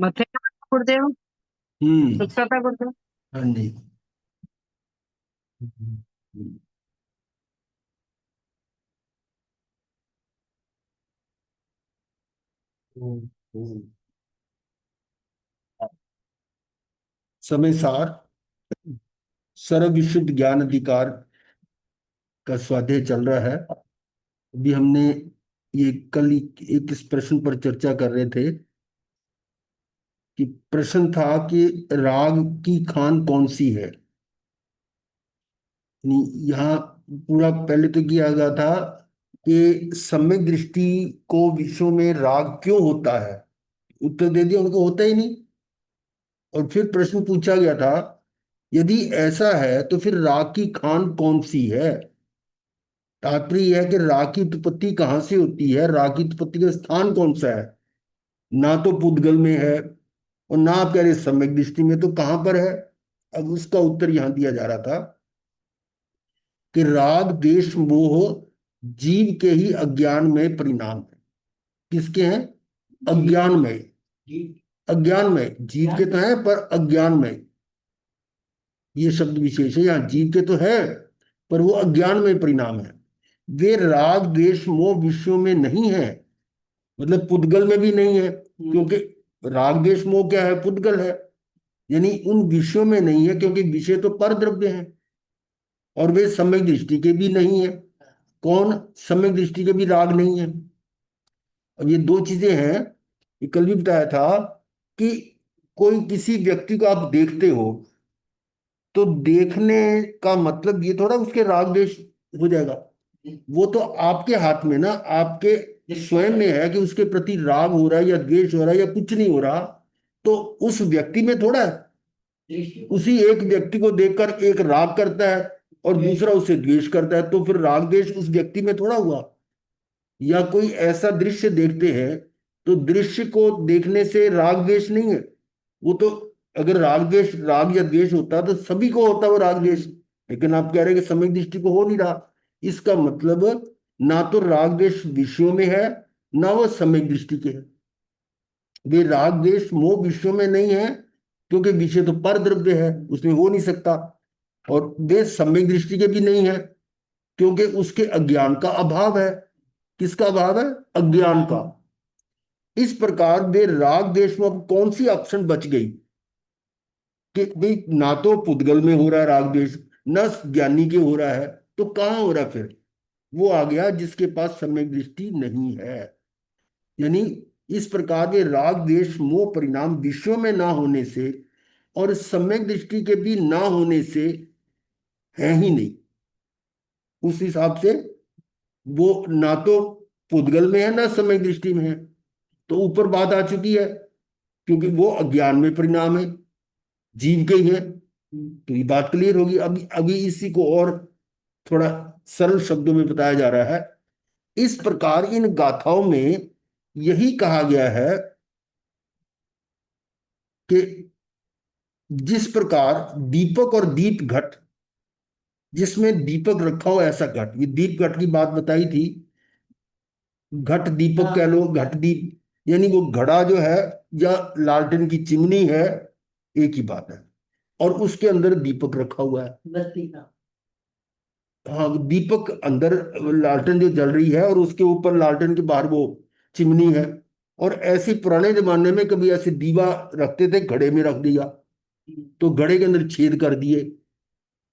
मत्थे का गुरुदेव। हम्म। शिक्षा था गुरुदेव। हाँ जी। हम्म। हम्म। समय सार सर्व विशुद्ध ज्ञान अधिकार का स्वाध्याय चल रहा है। अभी हमने ये कल एक इस प्रश्न पर चर्चा कर रहे थे कि प्रश्न था कि राग की खान कौन सी है। यहाँ पूरा पहले तो किया गया था कि सम्यक दृष्टि को विषयों में राग क्यों होता है। उत्तर दे दिया उनको होता ही नहीं। और फिर प्रश्न पूछा गया था यदि ऐसा है तो फिर राग की खान कौन सी है। तात्पर्य यह है कि राग की उत्पत्ति कहाँ से होती है, राग की उत्पत्ति का स्थान कौन सा है। ना तो पुद्गल में है और ना आप कह रहे सम्यक दृष्टि में, तो कहाँ पर है। अब उसका उत्तर यहां दिया जा रहा था कि राग द्वेष मोह जीव के ही अज्ञान में परिणाम है। किसके हैं? अज्ञान में। अज्ञान में जीव के तो है पर अज्ञान में, ये शब्द विशेष है। यहाँ जीव के तो है पर वो अज्ञान में परिणाम है। वे राग द्वेष मोह विषयों में नहीं है, मतलब पुद्गल में भी नहीं है, क्योंकि राग द्वेष मोह क्या है, पुद्गल है। यानी उन विषयों में नहीं है क्योंकि विषय तो पर द्रव्य है। और वे सम्यक दृष्टि के भी नहीं है। कौन? सम्यक दृष्टि के भी राग नहीं है। अब ये दो चीजें हैं। ये कल भी बताया था कि कोई किसी व्यक्ति को आप देखते हो तो देखने का मतलब ये थोड़ा उसके राग द्वेष हो जाएगा। वो तो आपके हाथ में ना, आपके स्वयं में है कि उसके प्रति राग हो रहा है या द्वेष हो रहा है या कुछ नहीं हो रहा। तो उस व्यक्ति में थोड़ा है। उसी एक व्यक्ति को देखकर एक राग करता है और दूसरा उसे द्वेष करता है, तो फिर राग द्वेष उस व्यक्ति में थोड़ा हुआ। या कोई ऐसा दृश्य देखते हैं तो दृश्य को देखने से राग द्वेष नहीं है। वो तो अगर राग द्वेष, राग या द्वेष होता तो सभी को होता वो राग द्वेष। लेकिन आप कह रहे हैं कि सम्यक दृष्टि को हो नहीं रहा। इसका मतलब ना तो राग द्वेष विषयों में है, ना वो सम्यक दृष्टि के है। वे राग द्वेष मोह विषयों में नहीं है क्योंकि विषय तो पर द्रव्य है, उसमें हो नहीं सकता। और वे सम्यक दृष्टि के भी नहीं है क्योंकि उसके अज्ञान का अभाव है। किसका अभाव है? अज्ञान का। इस प्रकार वे राग द्वेष में अब कौन सी ऑप्शन बच गई कि भाई ना तो पुद्गल में हो रहा है राग द्वेष, ना ज्ञानी के हो रहा है, तो कहाँ हो रहा है फिर? वो आ गया जिसके पास सम्यक दृष्टि नहीं है। यानी इस प्रकार के राग द्वेष मोह परिणाम विषयों में ना होने से और सम्यक दृष्टि के भी ना होने से है ही नहीं। उस हिसाब से वो ना तो पुद्गल में है ना सम्यक दृष्टि में है। तो ऊपर बात आ चुकी है क्योंकि वो अज्ञान में परिणाम है, जीव के ही है। तो ये बात क्लियर होगी। अभी अभी इसी को और थोड़ा सरल शब्दों में बताया जा रहा है। इस प्रकार इन गाथाओं में यही कहा गया है कि जिस प्रकार दीपक और दीप घट, जिसमें दीपक रखा हो ऐसा घट, ये दीप घट की बात बताई थी। घट दीपक कह लो, घट दीप, यानी वो घड़ा जो है या लालटेन की चिमनी है, एक ही बात है। और उसके अंदर दीपक रखा हुआ है, बत्ती का। हाँ, दीपक अंदर, लालटेन जो जल रही है और उसके ऊपर लालटेन के बाहर वो चिमनी है। और ऐसे पुराने जमाने में कभी ऐसे दीवा रखते थे, घड़े में रख दिया तो घड़े के अंदर छेद कर दिए।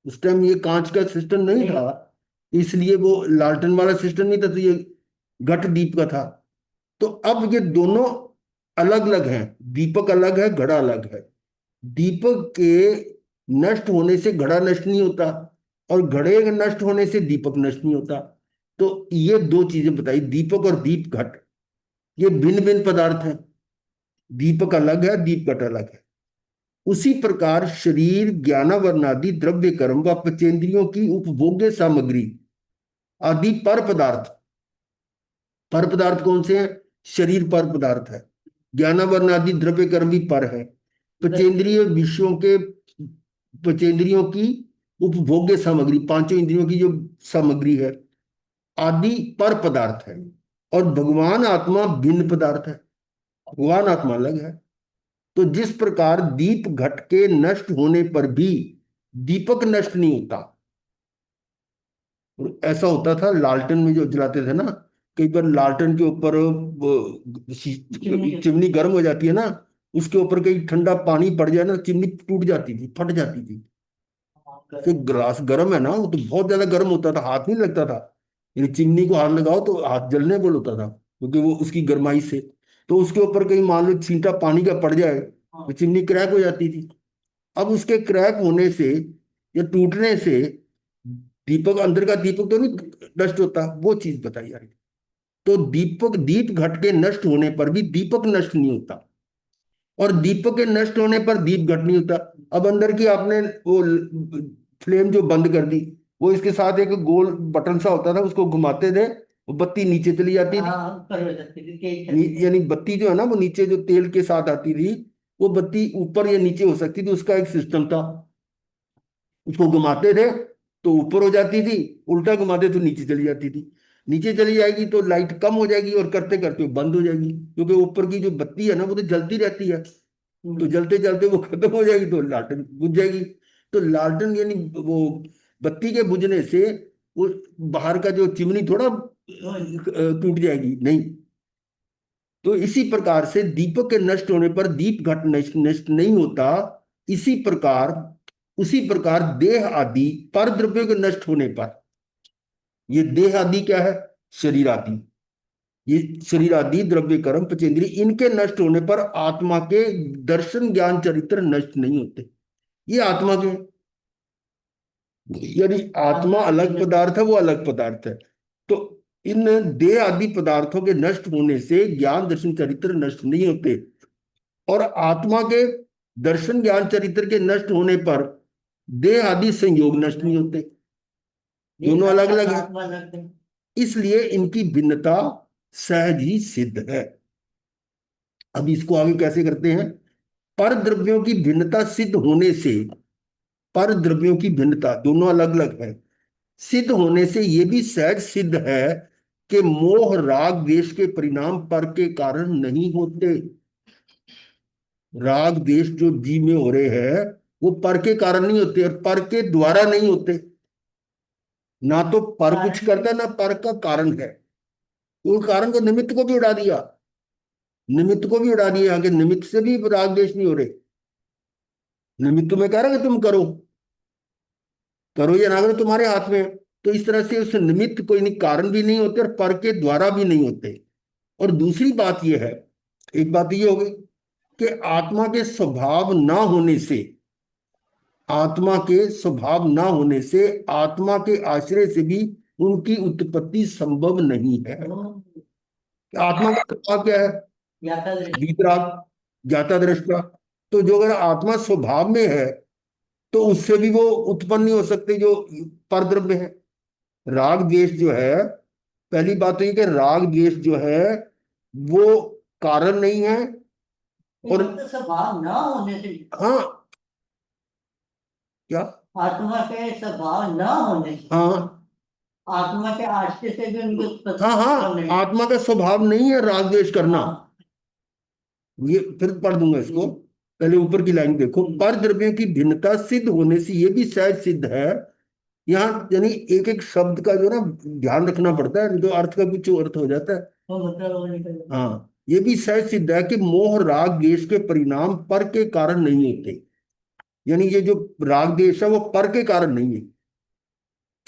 उस टाइम ये कांच का सिस्टम नहीं था, इसलिए वो लालटेन वाला सिस्टम नहीं था, तो ये घट दीप का था। तो अब ये दोनों अलग अलग हैं। दीपक अलग है, घड़ा अलग है। दीपक के नष्ट होने से घड़ा नष्ट नहीं होता और घड़े के नष्ट होने से दीपक नष्ट नहीं होता। तो ये दो चीजें बताई, दीपक और दीप घट, ये भिन्न भिन्न पदार्थ हैं। दीपक अलग है, दीप घट अलग है। उसी प्रकार शरीर ज्ञानावरणादि द्रव्य कर्म व पंचेंद्रियों की उपभोग्य सामग्री आदि पर पदार्थ। पर पदार्थ कौन से हैं? शरीर पर पदार्थ है, ज्ञानावरणादि द्रव्य कर्म भी पर है। पंचेंद्रिय विषयों के, पंचेंद्रियों की उपभोग्य सामग्री, पांचों इंद्रियों की जो सामग्री है, आदि पर पदार्थ है। और भगवान आत्मा भिन्न पदार्थ है। भगवान आत्मा अलग है। तो जिस प्रकार दीप घट के नष्ट होने पर भी दीपक नष्ट नहीं होता। ऐसा होता था लालटेन में जो जलाते थे ना, कई बार लालटेन के ऊपर चिमनी गर्म हो जाती है ना, उसके ऊपर कहीं ठंडा पानी पड़ जाए ना, चिमनी टूट जाती थी, फट जाती थी। कि ग्लास गर्म है ना, वो तो बहुत ज्यादा गर्म होता था, हाथ नहीं लगता था। यानी चिमनी को हाथ लगाओ तो हाथ जलने बोल होता था, क्योंकि वो उसकी गर्माई से। तो उसके ऊपर कहीं मान लो छींटा पानी का पड़ जाए तो चिमनी क्रैक हो जाती थी। अब उसके क्रैक होने से या टूटने से दीपक, अंदर का दीपक तो नहीं नष्ट होता, वो चीज बताई जा रही। तो दीपक, दीप घट के नष्ट होने पर भी दीपक नष्ट नहीं होता, और दीपक के नष्ट होने पर दीप घट नहीं होता। अब अंदर की आपने वो फ्लेम जो बंद कर दी, वो इसके साथ एक गोल बटन सा होता था, उसको घुमाते थे, वो बत्ती नीचे चली जाती थी। यानी बत्ती जो है ना, वो नीचे जो तेल के साथ आती थी, वो बत्ती ऊपर या नीचे हो सकती थी, उसका एक सिस्टम था। उसको घुमाते थे तो ऊपर हो जाती थी, उल्टा घुमाते तो नीचे चली जाती थी। नीचे चली जाएगी तो लाइट कम हो जाएगी, और करते करते वो बंद हो जाएगी, क्योंकि ऊपर की जो बत्ती है ना, वो तो जलती रहती है। तो जलते जलते वो खत्म हो जाएगी तो लालटेन बुझ जाएगी। तो लालटेन यानी वो बत्ती के बुझने से वो बाहर का जो चिमनी थोड़ा टूट जाएगी, नहीं। तो इसी प्रकार से दीपक के नष्ट होने पर दीप घट नष्ट नष्ट नहीं होता। इसी प्रकार, उसी प्रकार देह आदि पर द्रव्यों के नष्ट होने पर, ये देह आदि क्या है? शरीर आदि। ये शरीर आदि द्रव्य कर्म पंचेंद्रिय, इनके नष्ट होने पर आत्मा के दर्शन ज्ञान चरित्र नष्ट नहीं होते। ये आत्मा के, यानी आत्मा अलग पदार्थ है, वो अलग पदार्थ है। तो इन देह आदि पदार्थों के नष्ट होने से ज्ञान दर्शन चरित्र नष्ट नहीं होते, और आत्मा के दर्शन ज्ञान चरित्र के नष्ट होने पर देह आदि संयोग नष्ट नहीं होते। दोनों अलग अलग है, इसलिए इनकी भिन्नता सहज ही सिद्ध है। अब इसको आगे कैसे करते हैं? पर द्रव्यों की भिन्नता सिद्ध होने से, पर द्रव्यों की भिन्नता दोनों अलग अलग है, सिद्ध होने से यह भी सहज सिद्ध है कि मोह राग द्वेष के परिणाम पर के कारण नहीं होते। राग द्वेष जो जीव में हो रहे हैं, वो पर के कारण नहीं होते, और पर के द्वारा नहीं होते। ना तो पर कुछ करता, ना पर का कारण है। वो कारण को, निमित्त को भी उड़ा दिया, निमित्त को भी उड़ा दिया, आगे निमित्त से भी राग द्वेष नहीं हो रहे। निमित्त में कह रहा है कि तुम करो, करो या ना करो तुम्हारे हाथ में है। तो इस तरह से उस निमित्त कोई नहीं, कारण भी नहीं होते और पर के द्वारा भी नहीं होते। और दूसरी बात यह है, एक बात ये हो गई कि आत्मा के स्वभाव ना होने से, आत्मा के स्वभाव ना होने से आत्मा के आश्रय से भी उनकी उत्पत्ति संभव नहीं है। आत्मा का स्वभाव क्या है? वितराग, ज्ञाता दृष्टा। तो जो अगर आत्मा स्वभाव में है, तो उससे भी वो उत्पन्न नहीं हो सकते जो परद्रव्य है। राग द्वेष जो है, पहली बात तो ये कि राग द्वेष जो है वो कारण नहीं है। और स्वभाव ना होने से, हाँ, क्या? आत्मा के स्वभाव ना होने से, हाँ, आत्मा के आश्रय से भी उनको उत्पत्ति, हाँ हाँ, आत्मा का स्वभाव नहीं है राग द्वेष करना। ये फिर पढ़ दूंगा इसको, पहले ऊपर की लाइन देखो। पर द्रव्यों की भिन्नता सिद्ध होने से ये भी सहज सिद्ध है। यहाँ यानी एक एक शब्द का जो ना ध्यान रखना पड़ता है, जो अर्थ का कुछ अर्थ हो जाता है। हाँ, ये भी सहज सिद्ध है कि मोह राग द्वेष के परिणाम पर के कारण नहीं होते। यानी ये जो राग द्वेष है वो पर के कारण नहीं है,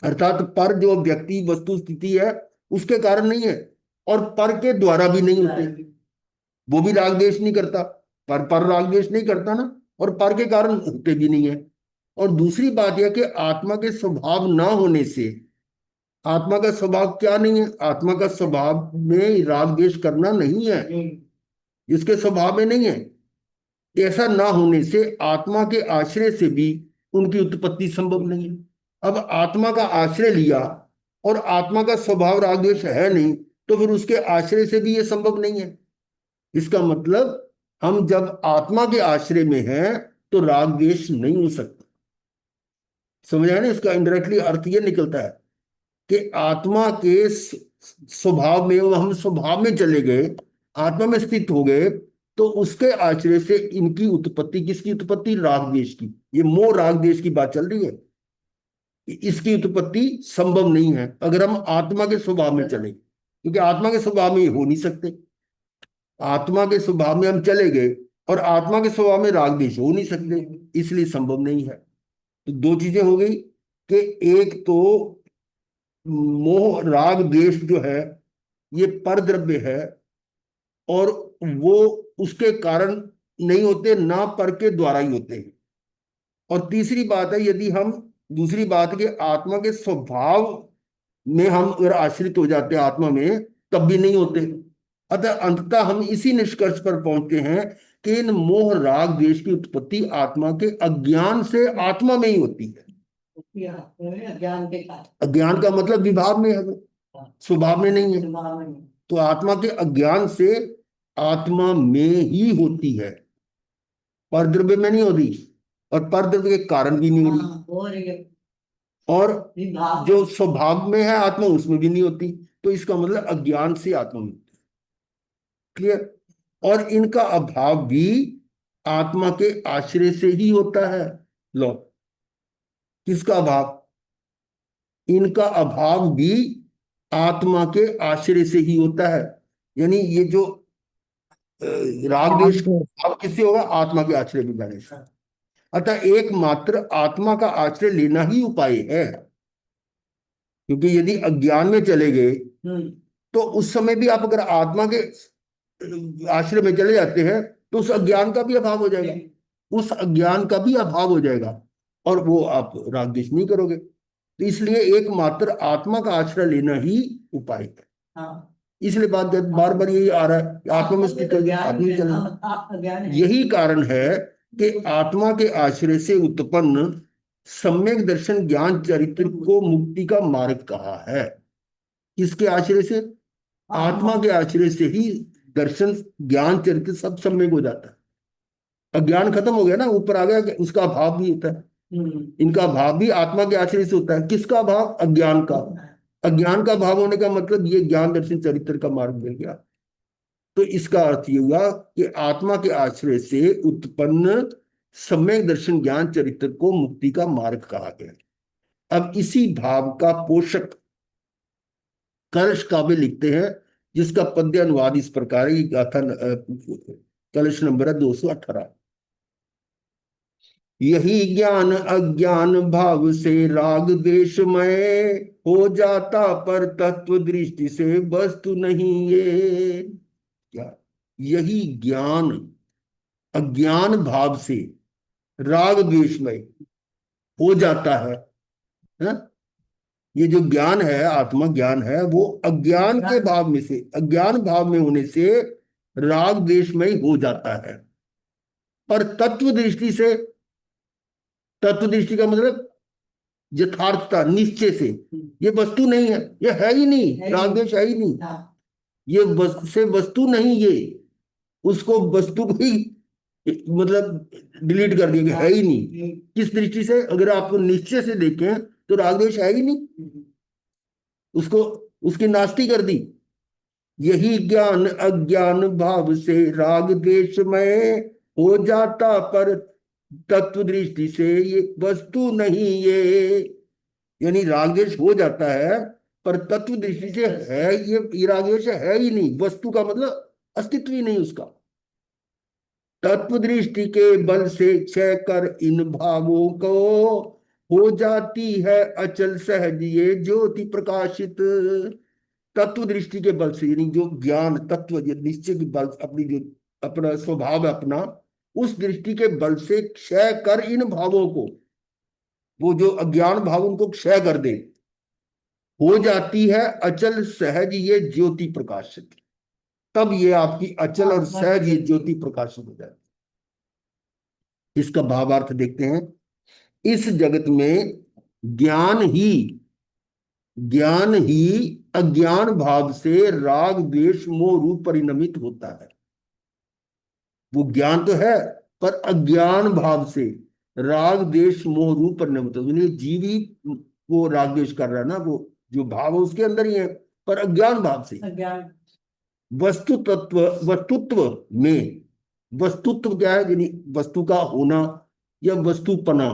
अर्थात पर जो व्यक्ति वस्तु स्थिति है उसके कारण नहीं है, और पर के द्वारा भी नहीं होते। वो भी राग द्वेष नहीं करता, पर राग द्वेष नहीं करता ना, और पर के कारण होते भी नहीं है। और दूसरी बात यह कि आत्मा के स्वभाव ना होने से, आत्मा का स्वभाव क्या नहीं है? आत्मा का स्वभाव में राग द्वेष करना नहीं है, जिसके स्वभाव में नहीं है। ऐसा ना होने से आत्मा के आश्रय से भी उनकी उत्पत्ति संभव नहीं है। अब आत्मा का आश्रय लिया और आत्मा का स्वभाव राग द्वेष है नहीं, तो फिर उसके आश्रय से भी ये संभव नहीं है। इसका मतलब हम जब आत्मा के आश्रय में हैं तो राग द्वेष नहीं हो सकता। समझ आया ना? इसका इनडायरेक्टली अर्थ ये निकलता है कि आत्मा के स्वभाव में, हम स्वभाव में चले गए, आत्मा में स्थित हो गए, तो उसके आश्रय से इनकी उत्पत्ति, किसकी उत्पत्ति? राग द्वेष की। ये मोह राग द्वेष की बात चल रही है। इसकी उत्पत्ति संभव नहीं है अगर हम आत्मा के स्वभाव में चले, क्योंकि आत्मा के स्वभाव में ये हो नहीं सकते। आत्मा के स्वभाव में हम चले गए और आत्मा के स्वभाव में राग द्वेष हो नहीं सकते, इसलिए संभव नहीं है। तो दो चीजें हो गई कि एक तो मोह राग द्वेष जो है ये परद्रव्य है और वो उसके कारण नहीं होते, ना पर के द्वारा ही होते हैं। और तीसरी बात है, यदि हम दूसरी बात के आत्मा के स्वभाव में हम अगर आश्रित हो जाते हैं आत्मा में, तब भी नहीं होते। अतः अंततः हम इसी निष्कर्ष पर पहुंचते हैं कि इन मोह राग द्वेष की उत्पत्ति आत्मा के अज्ञान से आत्मा में ही होती है। अज्ञान का मतलब विभाव में है, स्वभाव में नहीं है। तो आत्मा के अज्ञान से आत्मा में ही होती है, परद्रव्य में नहीं होती, और परद्रव्य के कारण भी नहीं होती, और जो स्वभाव में है आत्मा उसमें भी नहीं होती। तो इसका मतलब अज्ञान से आत्मा में होती है। क्लियर? और इनका अभाव भी आत्मा के आश्रय से ही होता है। लो, किसका अभाव? इनका अभाव भी आत्मा के आश्रय से ही होता है। यानी ये जो राग द्वेष का अभाव किससे होगा? आत्मा के आश्रय में जाने से। अतः एकमात्र आत्मा का आश्रय लेना ही उपाय है, क्योंकि यदि अज्ञान में चले गए तो उस समय भी आप अगर आत्मा के आश्रय में चले जाते हैं तो उस अज्ञान का भी अभाव हो जाएगा, उस अज्ञान का भी अभाव हो जाएगा, और वो आप राग द्वेष नहीं करोगे। तो इसलिए एकमात्र आत्मा का आश्रय लेना ही उपाय है। इसलिए बात बार बार यही आ रहा है कि आत्मा में स्थित आत्मा चलना। यही कारण है कि आत्मा के आश्रय से उत्पन्न सम्यक दर्शन ज्ञान चरित्र को मुक्ति का मार्ग कहा है। किसके आश्रय से? आत्मा के आश्रय से ही दर्शन ज्ञान चरित्र सब सम्यक हो जाता है। अज्ञान खत्म हो गया ना, ऊपर आ गया, उसका अभाव भी होता है। इनका भाव भी आत्मा के आश्रय से होता है। किसका भाव? अज्ञान का। अज्ञान का भाव होने का मतलब ये ज्ञान दर्शन चरित्र का मार्ग मिल गया। तो इसका अर्थ ये हुआ कि आत्मा के आश्रय से उत्पन्न सम्यक दर्शन ज्ञान चरित्र को मुक्ति का मार्ग कहा गया। अब इसी भाव का पोषक कलश काव्य लिखते हैं, जिसका पद्य अनुवाद इस प्रकार है। गाथा कलश नंबर है 218। यही ज्ञान अज्ञान भाव से राग द्वेषमय हो जाता, पर तत्व दृष्टि से वस्तु नहीं ये। क्या? यही ज्ञान अज्ञान भाव से राग द्वेषमय हो जाता है, हा? ये जो ज्ञान है, आत्मा ज्ञान है, वो अज्ञान के भाव में से, अज्ञान भाव में होने से राग द्वेषमय हो जाता है। पर तत्व दृष्टि से, तत्व दृष्टि का मतलब यथार्थता, निश्चय से, ये वस्तु नहीं है, ये है ही नहीं, राग द्वेष है ही नहीं, ये से वस्तु नहीं, ये उसको वस्तु को ही मतलब डिलीट कर दिया, है ही नहीं। किस दृष्टि से? अगर आप निश्चय से देखें तो राग द्वेष है ही नहीं, उसको उसकी नास्ती कर दी। यही ज्ञान अज्ञान भाव से राग द्वेषमय हो जाता, पर तत्व दृष्टि से ये वस्तु नहीं ये। यानी राग द्वेष हो जाता है, पर तत्व दृष्टि से है ये राग द्वेष है ही नहीं, वस्तु का मतलब अस्तित्व ही नहीं उसका। तत्व दृष्टि के बल से क्षय कर इन भावों को हो जाती है अचल सहज ये ज्योति प्रकाशित। तत्व दृष्टि के बल से, यानी जो ज्ञान तत्व निश्चय के बल, अपनी जो अपना स्वभाव है अपना, उस दृष्टि के बल से क्षय कर इन भावों को, वो जो अज्ञान भाव उनको क्षय कर दे, हो जाती है अचल सहज ये ज्योति प्रकाशित। तब ये आपकी अचल और सहज ये ज्योति प्रकाशित हो जाती है। इसका भावार्थ देखते हैं। इस जगत में ज्ञान ही अज्ञान भाव से राग द्वेष मोह रूप परिणमित होता है। वो ज्ञान तो है, पर अज्ञान भाव से राग द्वेष मोह रूप परिणमित होता है। जीव ही वो राग द्वेष कर रहा है ना, वो जो भाव है उसके अंदर ही है, पर अज्ञान भाव से। वस्तुत्व में वस्तुत्व क्या है, यानी वस्तु का होना या वस्तुपना।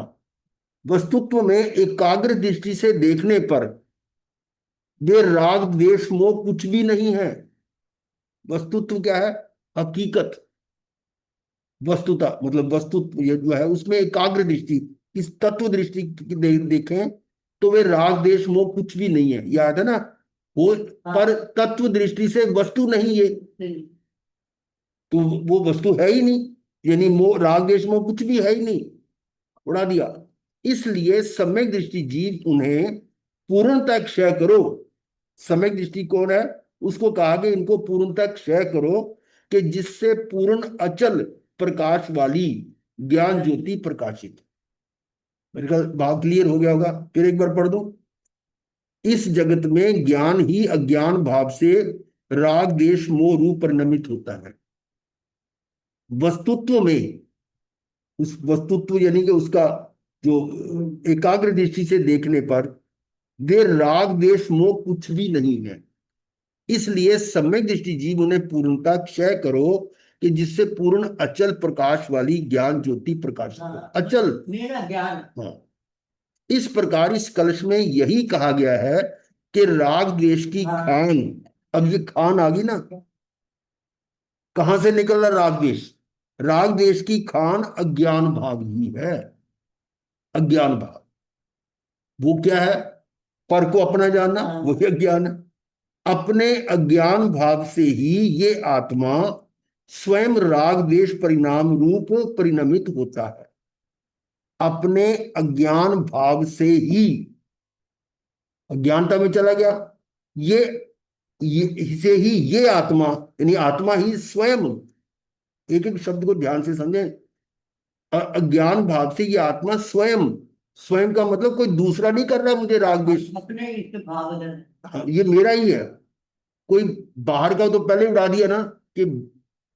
वस्तुत्व में एकाग्र दृष्टि से देखने पर वे राग द्वेष मोह कुछ भी नहीं है। वस्तुत्व क्या है? हकीकत। वस्तुता मतलब वस्तुत्व ये जो है उसमें एकाग्र दृष्टि, इस तत्व दृष्टि की देखें तो वे राग देश मोह कुछ भी नहीं है, याद है ना वो। पर तत्व दृष्टि से वस्तु नहीं है, तो वो वस्तु है ही नहीं, यानी मोह राग देश मोह कुछ भी है ही नहीं, उड़ा दिया। इसलिए सम्यक दृष्टि जीव उन्हें पूर्णतः क्षय करो। सम्यक दृष्टि कौन है? उसको कहा कि इनको पूर्णतः क्षय करो, कि जिससे पूर्ण अचल प्रकाश वाली ज्ञान ज्योति प्रकाशित। मेरे ख्याल भाव क्लियर हो गया होगा, फिर एक बार पढ़ दो। इस जगत में ज्ञान ही अज्ञान भाव से राग देश मोह रूप परिणमित होता है। वस्तुत्व में, उस वस्तुत्व यानी कि उसका जो एकाग्र दृष्टि से देखने पर वे राग देश मोह कुछ भी नहीं है। इसलिए सम्यक दृष्टि जीव उन्हें पूर्णता क्षय करो, कि जिससे पूर्ण अचल प्रकाश वाली ज्ञान ज्योति प्रकाशित हो। अचल मेरा ज्ञान। हाँ, इस प्रकार इस कलश में यही कहा गया है कि राग द्वेष की खान। अब ये खान आ गई ना, कहां से निकल रहा राग द्वेष? राग द्वेष की खान अज्ञान भाव ही है। अज्ञान भाव वो क्या है? पर को अपना जानना, वही अज्ञान है। अपने अज्ञान भाव से ही ये आत्मा स्वयं राग द्वेष परिणाम रूप परिणमित होता है। अपने अज्ञान भाव से ही अज्ञानता में चला गया, ये से ही ये आत्मा, यानी आत्मा ही स्वयं, एक एक शब्द को ध्यान से समझें। अज्ञान भाव से ये आत्मा स्वयं, स्वयं का मतलब कोई दूसरा नहीं कर रहा मुझे राग द्वेष, अपने भाव। हाँ, ये मेरा ही है। कोई बाहर का तो पहले उड़ा दिया ना, कि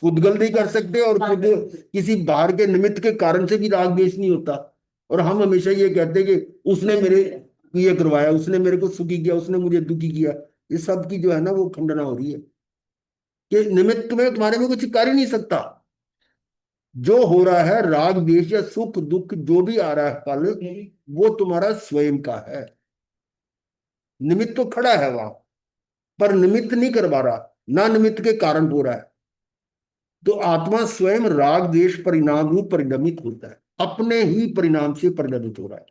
पुद्गल नहीं कर सकते, और खुद किसी बाहर के निमित्त के कारण से भी राग द्वेष नहीं होता। और हम हमेशा ये कहते हैं कि उसने मेरे ये करवाया, उसने मेरे को सुखी किया, उसने मुझे दुखी किया। ये सब की जो है ना वो खंडना हो रही है, कि निमित्त में तुम्हारे में कुछ कर ही नहीं सकता। जो हो रहा है राग द्वेष या सुख दुख जो भी आ रहा है फल, वो तुम्हारा स्वयं का है। निमित्त तो खड़ा है वहां, पर निमित्त नहीं करवा रहा, ना निमित्त के कारण हो रहा है। तो आत्मा स्वयं राग द्वेष परिणाम रूप परिणमित होता है, अपने ही परिणाम से परिणमित हो रहा है।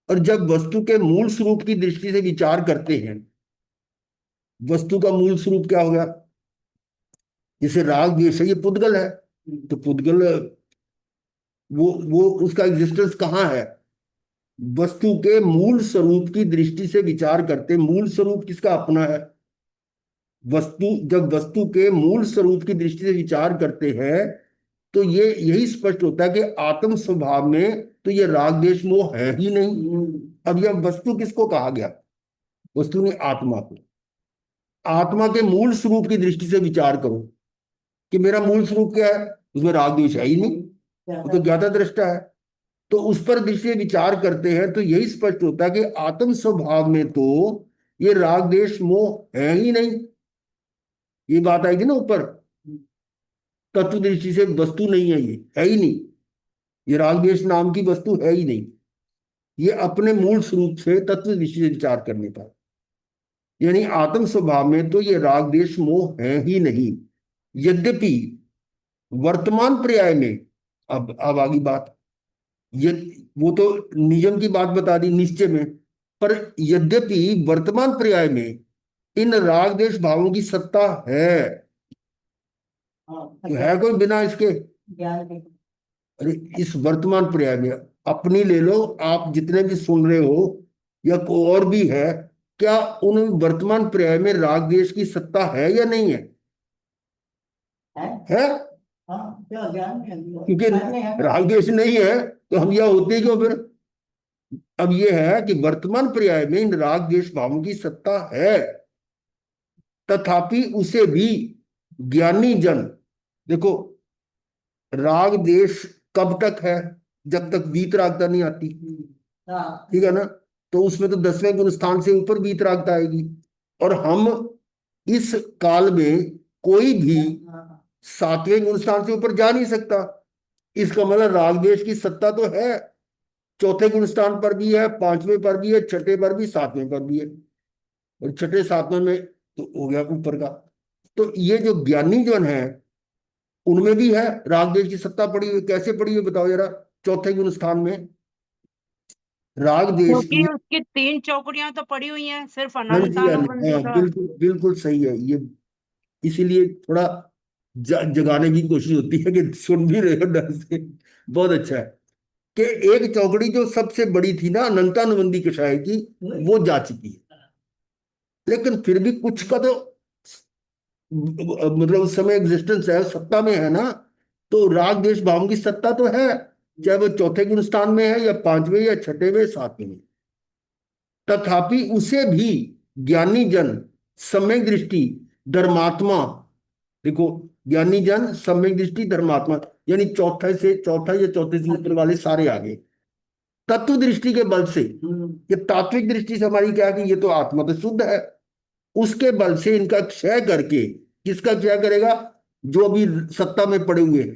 और जब वस्तु के मूल स्वरूप की दृष्टि से विचार करते हैं, वस्तु का मूल स्वरूप क्या होगा? जैसे राग द्वेष है, ये पुद्गल है, तो पुद्गल वो उसका एग्जिस्टेंस कहाँ है? वस्तु के मूल स्वरूप की दृष्टि से विचार करते, मूल स्वरूप किसका? अपना है। वस्तु जब वस्तु के मूल स्वरूप की दृष्टि से विचार करते हैं, तो ये यही स्पष्ट होता है कि आत्म स्वभाव में तो ये राग द्वेष मोह है ही नहीं। अब यह वस्तु किसको कहा गया? वस्तु ने आत्मा को। आत्मा के मूल स्वरूप की दृष्टि से विचार करो कि मेरा मूल स्वरूप क्या है, उसमें राग द्वेष है ही नहीं, वो तो ज्ञाता दृष्टा है। तो उस पर दृष्टि से विचार करते हैं तो यही स्पष्ट होता है कि आत्म स्वभाव में तो ये राग द्वेष मोह है ही नहीं। ये बात आई थी ना ऊपर, तत्व दृष्टि से वस्तु नहीं है, ये है ही नहीं, ये राग द्वेष नाम की वस्तु है ही नहीं। ये अपने मूल स्वरूप से तत्व दृष्टि से विचार करने पर, यानी आत्म स्वभाव में तो ये राग द्वेष मोह है ही नहीं। यद्यपि वर्तमान पर्याय में, अब आगे बात, ये वो तो नियम की बात बता दी निश्चय में, पर यद्यपि वर्तमान पर्याय में इन राग द्वेष भावों की सत्ता है, तो है कोई बिना इसके? अरे इस वर्तमान पर्याय में अपनी ले लो, आप जितने भी सुन रहे हो या कोई और भी है, क्या उन वर्तमान पर्याय में राग द्वेष की सत्ता है या नहीं है? है। क्योंकि राग द्वेष नहीं है तो हम यह होते क्यों फिर? अब यह है कि वर्तमान पर्याय में इन राग द्वेष भावों की सत्ता है, तथापि उसे भी ज्ञानी जन, देखो राग द्वेष कब तक है? जब तक वीतरागता नहीं आती, ठीक है ना। तो उसमें तो 10वें गुण स्थान से ऊपर वीतरागता आएगी। और हम इस काल में कोई भी सातवें गुण स्थान से ऊपर जा नहीं सकता। इसका मतलब राग देश की सत्ता तो है, चौथे गुण स्थान पर भी है, पांचवें पर भी है, छठे पर भी, सातवें पर भी है। और छठे सातवें में तो हो गया ऊपर का। तो ये जो ज्ञानी जन है उनमें भी है राग देश की सत्ता पड़ी हुई। कैसे पड़ी हुई बताओ जरा? चौथे गुण स्थान में राग देश क्योंकि की। उसकी तीन चौकड़ियां तो पड़ी हुई हैं, सिर्फ हाँ जी, हाँ अनंतानुबंधी हाँ, का। बिल्कुल बिल्कुल सही है ये। इसीलिए थोड़ा जगाने की कोशिश होती है कि सुन भी रहे हो ढंग से। बहुत अच्छा है कि एक चौकड़ी जो सबसे बड़ी थी ना अनंतानुबंधी कषाय की, वो जा चुकी है। लेकिन फिर भी कुछ का तो मतलब उस समय एग्जिस्टेंस है, सत्ता में है ना। तो राग देश भाव की सत्ता तो है, चाहे वो चौथे गुण स्थान में है या पांचवें या छठे में सातवें में। तथापि उसे भी ज्ञानी जन सम्यक दृष्टि धर्मात्मा, देखो, ज्ञानी जन सम्यक दृष्टि धर्मात्मा, यानी चौथे से चौथा या चौथे से ऊपर वाले सारे आगे तत्व दृष्टि के बल से, ये तात्विक दृष्टि से हमारी क्या है कि ये तो आत्मा तो शुद्ध है, उसके बल से इनका क्षय करके, किसका क्षय करेगा? जो अभी सत्ता में पड़े हुए हैं,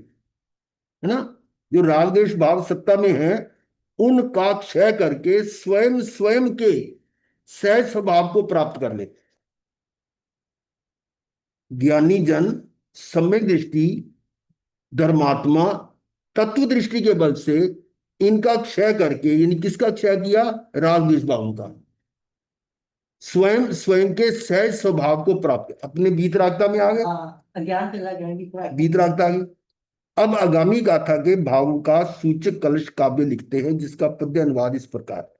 है ना, जो राग देश भाव सत्ता में है, उनका क्षय करके स्वयं स्वयं के सहज स्वभाव को प्राप्त कर ले। ज्ञानी जन सम्यक दृष्टि धर्मात्मा तत्व दृष्टि के बल से इनका क्षय करके, यानी किसका क्षय किया? राग द्वेष भावों का। स्वयं स्वयं के सहज स्वभाव को प्राप्त, अपने वीतरागता में आ गए। अज्ञान चला गया, वीतरागता आ गई। अब आगामी गाथा के भाव का सूचक कलश काव्य लिखते हैं, जिसका पद्य अनुवाद इस प्रकार है।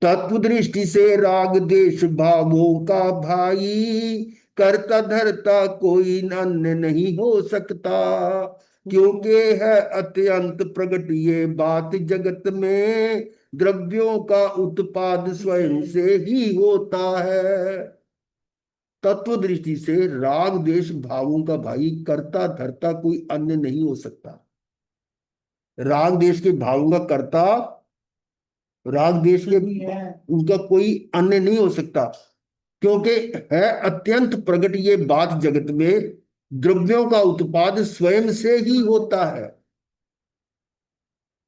तत्व दृष्टि से राग देश भावों का भाई, करता धरता कोई अन्य नहीं हो सकता, क्योंकि है अत्यंत प्रगट ये बात जगत में, द्रव्यों का उत्पाद स्वयं से ही होता है। तत्व दृष्टि से राग देश भावों का भाई, करता धरता कोई अन्य नहीं हो सकता। राग देश के भावों का कर्ता, राग देश के उनका कोई अन्य नहीं हो सकता, क्योंकि है अत्यंत प्रकट ये बात जगत में, द्रव्यों का उत्पाद स्वयं से ही होता है।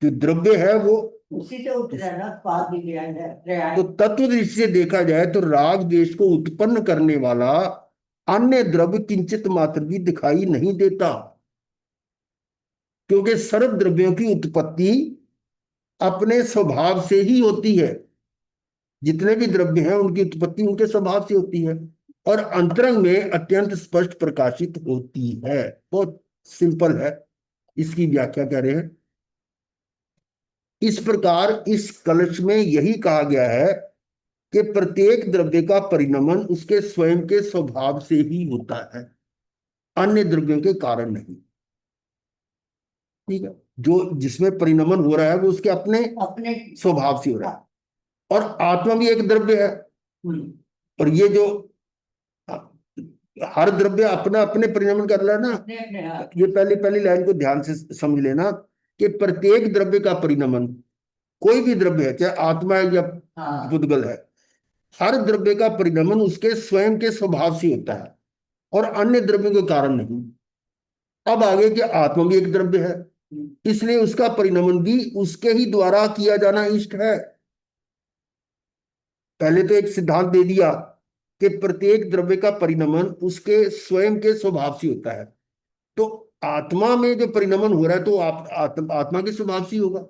जो द्रव्य है वो उसी से उठ रहा है ना, उत्पाद भी है। तो तत्व दृष्टि से देखा जाए तो राग देश को उत्पन्न करने वाला अन्य द्रव्य किंचित मात्र भी दिखाई नहीं देता, क्योंकि सर्व द्रव्यों की उत्पत्ति अपने स्वभाव से ही होती है। जितने भी द्रव्य हैं उनकी उत्पत्ति उनके स्वभाव से होती है, और अंतरंग में अत्यंत स्पष्ट प्रकाशित होती है। बहुत सिंपल है, इसकी व्याख्या कह रहे हैं इस प्रकार। इस कलश में यही कहा गया है कि प्रत्येक द्रव्य का परिणमन उसके स्वयं के स्वभाव से ही होता है, अन्य द्रव्यों के कारण नहीं। ठीक है, जो जिसमें परिणमन हो रहा है वो उसके अपने अपने स्वभाव से हो रहा है। और आत्मा भी एक द्रव्य है। और ये जो हर द्रव्य अपना अपने परिणमन कर रहा है ना, ये पहली पहली लाइन को ध्यान से समझ लेना कि प्रत्येक द्रव्य का परिणमन, कोई भी द्रव्य है चाहे आत्मा है या भूतगल है, हर द्रव्य का परिणमन उसके स्वयं के स्वभाव से होता है और अन्य द्रव्यों के कारण नहीं। अब आगे कि आत्मा भी एक द्रव्य है, इसलिए उसका परिणमन भी उसके ही द्वारा किया जाना इष्ट है। पहले तो एक सिद्धांत दे दिया कि प्रत्येक द्रव्य का परिणमन उसके स्वयं के स्वभाव से होता है। तो आत्मा में जो परिणमन हो रहा है तो आत्मा के स्वभाव से ही होगा।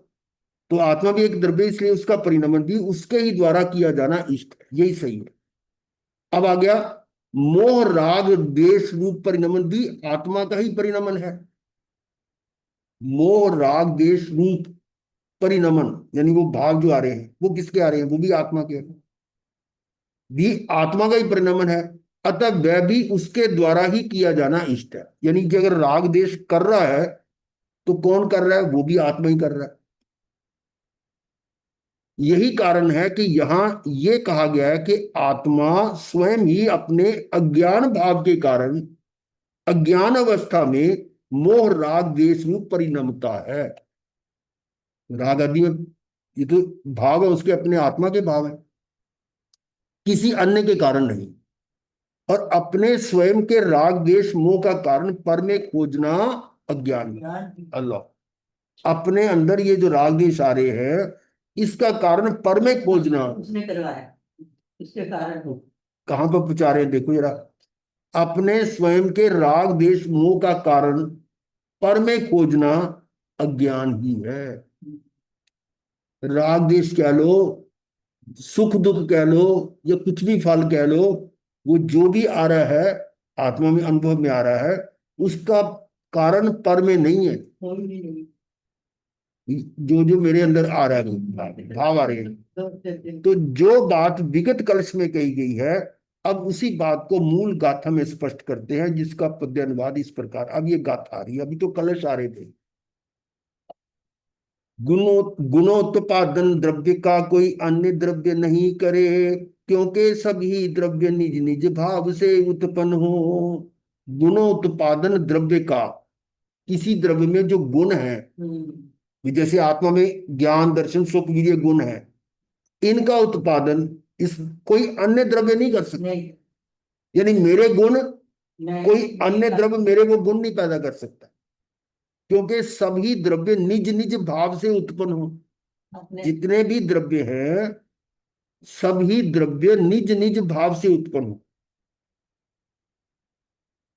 तो आत्मा भी एक द्रव्य, इसलिए उसका परिणमन भी उसके ही द्वारा किया जाना इष्ट है, यही सही है। अब आ गया मोह राग द्वेष रूप परिणमन भी आत्मा का ही परिणमन है। मोह राग द्वेष रूप परिणमन, यानी वो भाव जो आ रहे हैं वो किसके आ रहे हैं? वो भी आत्मा के भी आत्मा का ही परिणमन है। अतः वह भी उसके द्वारा ही किया जाना इष्ट है। यानी कि अगर राग देश कर रहा है तो कौन कर रहा है? वो भी आत्मा ही कर रहा है। यही कारण है कि यहां ये कहा गया है कि आत्मा स्वयं ही अपने अज्ञान भाव के कारण अज्ञान अवस्था में मोह राग द्वेष रूप परिणमता है। राग आदि में ये तो भाव है उसके अपने आत्मा के भाव है, किसी अन्य के कारण नहीं। और अपने स्वयं के राग द्वेष मोह का कारण पर में खोजना अज्ञान। अल्लाह, अपने अंदर ये जो राग द्वेष आ रहे हैं इसका कारण पर में खोजना। उसने करवाया, इसके कारण हो। कहां पर पहुंचा रहे हैं देखो जरा। अपने स्वयं के राग द्वेष मोह का कारण पर में खोजना अज्ञान ही है। राग द्वेष कह लो, सुख दुख कह लो, या कुछ भी फल कह लो, वो जो भी आ रहा है आत्मा में अनुभव में आ रहा है उसका कारण पर में नहीं है। जो जो मेरे अंदर आ रहा है भाव आ रहे हैं। तो जो बात विगत कलश में कही गई है अब उसी बात को मूल गाथा में स्पष्ट करते हैं, जिसका पद्य अनुवाद इस प्रकार। अब ये गाथा आ रही है, अभी तो कलश आ रहे थे। गुणोत्पादन द्रव्य का कोई अन्य द्रव्य नहीं करे, क्योंकि सभी द्रव्य निज निज भाव से उत्पन्न हो। गुणोत्पादन द्रव्य का, किसी द्रव्य में जो गुण है, जैसे आत्मा में ज्ञान दर्शन सुख वीर्य गुण है, इनका उत्पादन इस कोई अन्य द्रव्य नहीं कर सकता। यानी मेरे गुण कोई अन्य द्रव्य मेरे वो गुण नहीं पैदा कर सकता, क्योंकि सभी द्रव्य निज निज भाव से उत्पन्न हो। जितने भी द्रव्य हैं सभी द्रव्य निज निज भाव से उत्पन्न हो,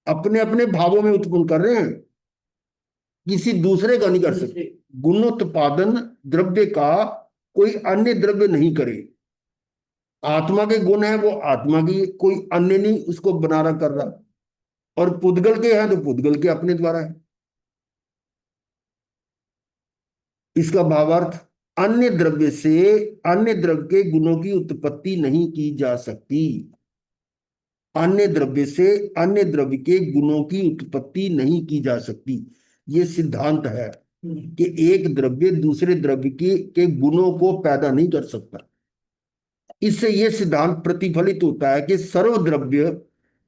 अपने अपने भावों में उत्पन्न कर रहे हैं, किसी दूसरे का नहीं कर सकते। गुणोत्पादन द्रव्य का कोई अन्य द्रव्य नहीं करे। आत्मा के गुण है वो आत्मा की, कोई अन्य नहीं उसको बना रहा कर रहा। और पुद्गल के हैं तो पुद्गल के अपने द्वारा है। इसका भावार्थ, अन्य द्रव्य से अन्य द्रव्य के गुणों की उत्पत्ति नहीं की जा सकती। अन्य द्रव्य से अन्य द्रव्य के गुणों की उत्पत्ति नहीं की जा सकती। ये सिद्धांत है कि एक द्रव्य दूसरे द्रव्य के गुणों को पैदा नहीं कर सकता। इससे यह सिद्धांत प्रतिफलित होता है कि सर्व द्रव्य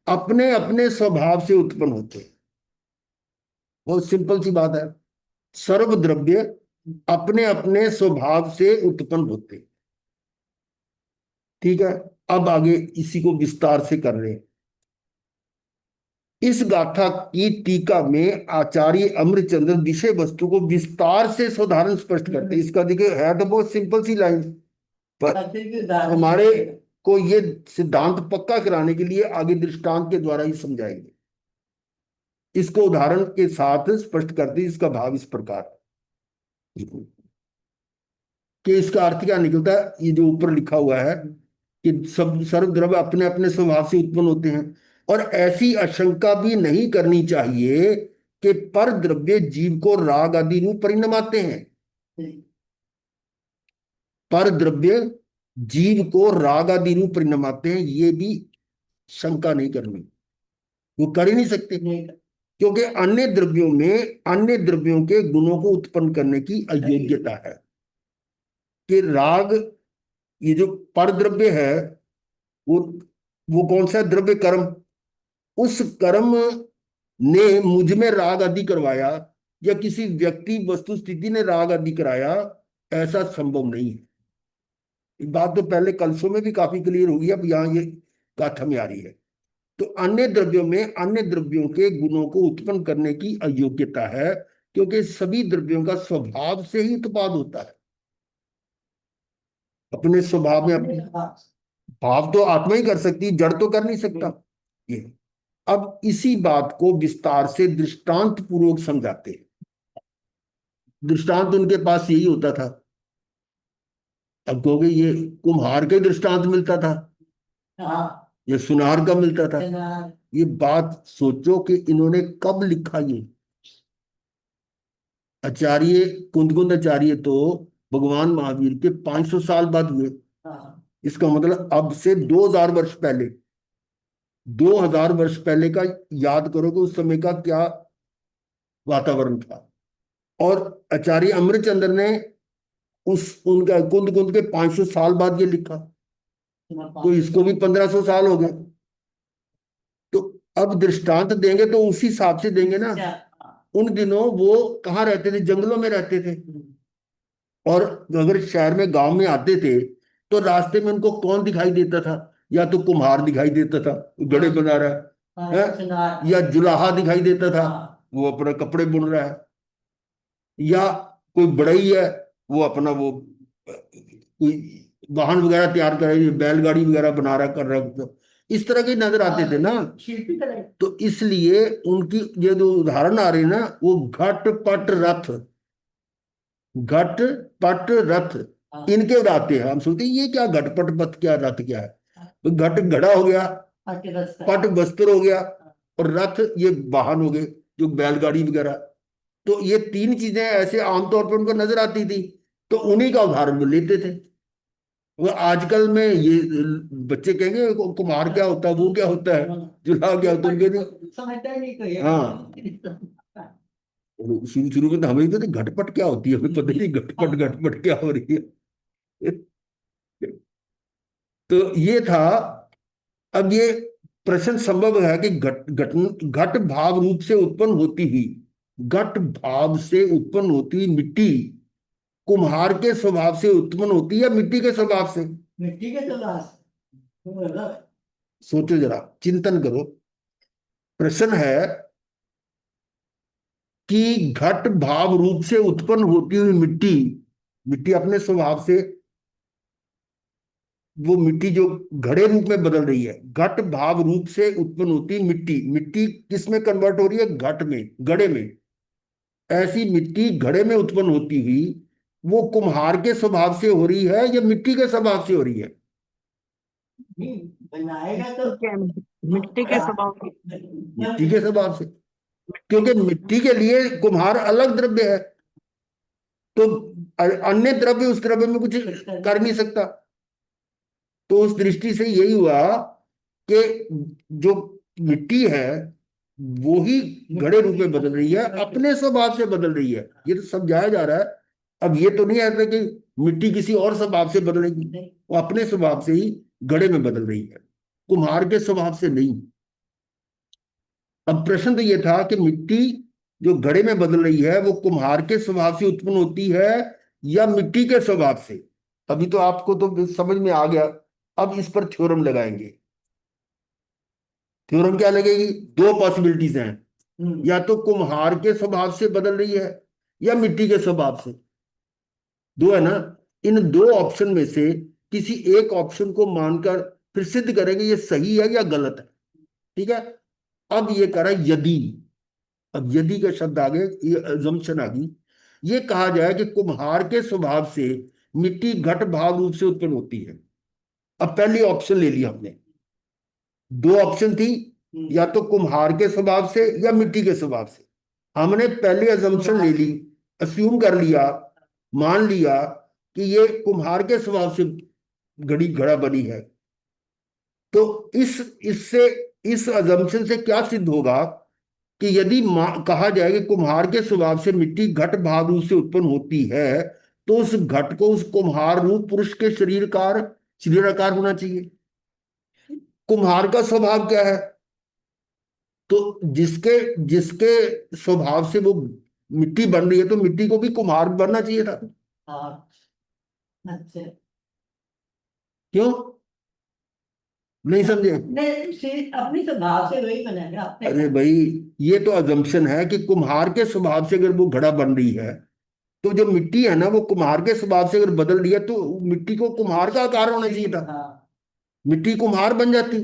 अपने अपने स्वभाव से उत्पन्न होते हैं। बहुत सिंपल सी बात है, सर्व द्रव्य अपने अपने स्वभाव से उत्पन्न होते हैं। ठीक है, अब आगे इसी को विस्तार से कर रहे हैं। इस गाथा की टीका में आचार्य अमृतचंद्र विषय वस्तु को विस्तार से साधारण स्पष्ट करते हैं। इसका देखिए है तो बहुत सिंपल सी लाइन, पर हमारे को ये सिद्धांत पक्का कराने के लिए आगे दृष्टांत के द्वारा ही समझाएंगे। इसको उदाहरण के साथ स्पष्ट करते, इसका भाव इस प्रकार कि इसका अर्थ क्या निकलता है। ये जो ऊपर लिखा हुआ है कि सब सर्व द्रव्य अपने अपने स्वभाव से उत्पन्न होते हैं, और ऐसी आशंका भी नहीं करनी चाहिए कि पर द्रव्य जीव को राग आदि रूप परिणमाते हैं। पर द्रव्य जीव को राग आदि रूप परिणमाते हैं, ये भी शंका नहीं करनी, वो कर ही नहीं सकते, क्योंकि अन्य द्रव्यों में अन्य द्रव्यों के गुणों को उत्पन्न करने की अयोग्यता है। कि राग, ये जो पर द्रव्य है वो कौन सा द्रव्य? कर्म। उस कर्म ने मुझ में राग आदि करवाया या किसी व्यक्ति वस्तु स्थिति ने राग आदि कराया, ऐसा संभव नहीं है। बात तो पहले कलशों में भी काफी क्लियर हुई, अब यहाँ ये गाथा में आ रही है। तो अन्य द्रव्यों में अन्य द्रव्यों के गुणों को उत्पन्न करने की अयोग्यता है, क्योंकि सभी द्रव्यों का स्वभाव से ही उत्पाद होता है। अपने स्वभाव में अपने भाव तो आत्मा ही कर सकती, जड़ तो कर नहीं सकता। ये अब इसी बात को विस्तार से दृष्टांत पूर्वक समझाते हैं। दृष्टांत उनके पास यही होता था। अब कहोगे ये कुम्हार के दृष्टांत मिलता था, ये सुनार का मिलता था। ये बात सोचो कि इन्होंने कब लिखा ये। आचार्य कुंदकुंद आचार्य तो भगवान महावीर के 500 साल बाद हुए। इसका मतलब अब से 2000 वर्ष पहले, 2000 वर्ष पहले का याद करो कि उस समय का क्या वातावरण था। और आचार्य अमृतचंद्र ने उनका कुंद के 500 साल बाद ये लिखा, तो इसको भी 1500 साल हो गए। तो अब दृष्टांत देंगे तो उसी हिसाब से देंगे ना। उन दिनों वो कहाँ रहते थे? जंगलों में रहते थे। और अगर शहर में गांव में आते थे तो रास्ते में उनको कौन दिखाई देता था? या तो कुम्हार दिखाई देता था, वो घड़े बना रहा हाँ, है, सुनार। या जुलाहा दिखाई देता था, हाँ, वो अपना कपड़े बुन रहा है, या कोई बढ़ई है, वो अपना वो कोई वाहन वगैरह तैयार कर रही है, बैलगाड़ी वगैरह बना रहा कर रहा है, तो इस तरह के नजर आते थे ना। शिल्पी कला। तो इसलिए उनकी ये जो उदाहरण आ रही है ना, वो घट पट रथ, घट पट रथ, हाँ, इनके उड़ाते हैं। हम सोचते हैं ये क्या घट पट पट क्या रथ क्या है। तो घट घड़ा हो गया, आके रास्ता। पट वस्त्र हो गया, और रथ ये वाहन हो गए, जो बैलगाड़ी वगैरह। तो ये तीन चीजें ऐसे आमतौर पर उनको नजर आती थी, तो उन्हीं का उदाहरण वो लेते थे। वो आजकल में ये बच्चे कहेंगे कुम्हार क्या होता है, वो क्या होता है, जुलाहा क्या होता है, उनके नहीं। समझता ही नहीं कोई। हाँ, शुरू शुरू में तो हमें तो घटपट क्या होती है, हमें पता ही नहीं घटपट घटपट क्या हो रही है। तो ये था। अब ये प्रश्न संभव है कि घट घट घट भाव रूप से उत्पन्न होती हुई, घट भाव से उत्पन्न होती हुई मिट्टी कुम्हार के स्वभाव से उत्पन्न होती है या मिट्टी के स्वभाव से? मिट्टी के तो लाश। सोचो जरा, चिंतन करो। प्रश्न है कि घट भाव रूप से उत्पन्न होती हुई मिट्टी, मिट्टी अपने स्वभाव से, वो मिट्टी जो घड़े रूप में बदल रही है, घट भाव रूप से उत्पन्न होती मिट्टी, मिट्टी किस में कन्वर्ट हो रही है? घट में, घड़े में। ऐसी मिट्टी घड़े में उत्पन्न होती हुई, वो कुम्हार के स्वभाव से हो रही है या मिट्टी के स्वभाव से हो रही है? नहीं, बनाएगा तो। मिट्टी के स्वभाव की। मिट्टी के स्वभाव से, क्योंकि मिट्टी के लिए कुम्हार अलग द्रव्य है, तो अन्य द्रव्य उस द्रव्य में कुछ कर नहीं सकता। तो उस दृष्टि से यही हुआ कि जो मिट्टी है वो ही घड़े रूप में बदल रही है, अपने स्वभाव से बदल रही है, ये तो समझाया जा रहा है। अब ये तो नहीं है कि मिट्टी किसी और स्वभाव से बदलेगी, वो अपने स्वभाव से ही घड़े में बदल रही है, कुम्हार के स्वभाव से नहीं। अब प्रश्न तो ये था कि मिट्टी जो घड़े में बदल रही है वो कुम्हार के स्वभाव से उत्पन्न होती है या मिट्टी के स्वभाव से? अभी तो आपको तो समझ में आ गया। अब इस पर थ्योरम लगाएंगे। थ्योरम क्या लगेगी? दो पॉसिबिलिटीज हैं, या तो कुम्हार के स्वभाव से बदल रही है या मिट्टी के स्वभाव से, दो है ना। इन दो ऑप्शन में से किसी एक ऑप्शन को मानकर फिर सिद्ध करेंगे ये सही है या गलत है। ठीक है। अब ये करा यदि, अब यदि का शब्द आ गए, ये अजम्पशन आ गई। ये कहा जाए कि कुम्हार के स्वभाव से मिट्टी घट भाव रूप से उत्पन्न होती है। अब पहली ऑप्शन ले लिया हमने, दो ऑप्शन थी, या तो कुम्हार के स्वभाव से या मिट्टी के स्वभाव से। हमने पहली अजम्पशन ले ली, अस्यूम कर लिया, मान लिया कि ये कुम्हार के स्वभाव से घड़ी घड़ा बनी है। तो इससे इस अजम्पशन से क्या सिद्ध होगा कि यदि कहा जाए कि कुम्हार के स्वभाव से मिट्टी घट भाव रूप से उत्पन्न होती है, तो उस घट को उस कुम्हार रूप पुरुष के शरीराकार होना चाहिए। कुम्हार का स्वभाव क्या है? तो जिसके जिसके स्वभाव से वो मिट्टी बन रही है, तो मिट्टी को भी कुम्हार बनना चाहिए था। हाँ, अच्छा। क्यों नहीं समझे? नहीं, अपनी स्वभाव से वही बनेगा अपने। अरे भाई, ये तो अजम्पशन है कि कुम्हार के स्वभाव से अगर वो घड़ा बन रही है, तो जो मिट्टी है ना वो कुम्हार के स्वभाव से अगर बदल रही है, तो मिट्टी को कुम्हार का आकार होना चाहिए था, हाँ, मिट्टी कुम्हार बन जाती।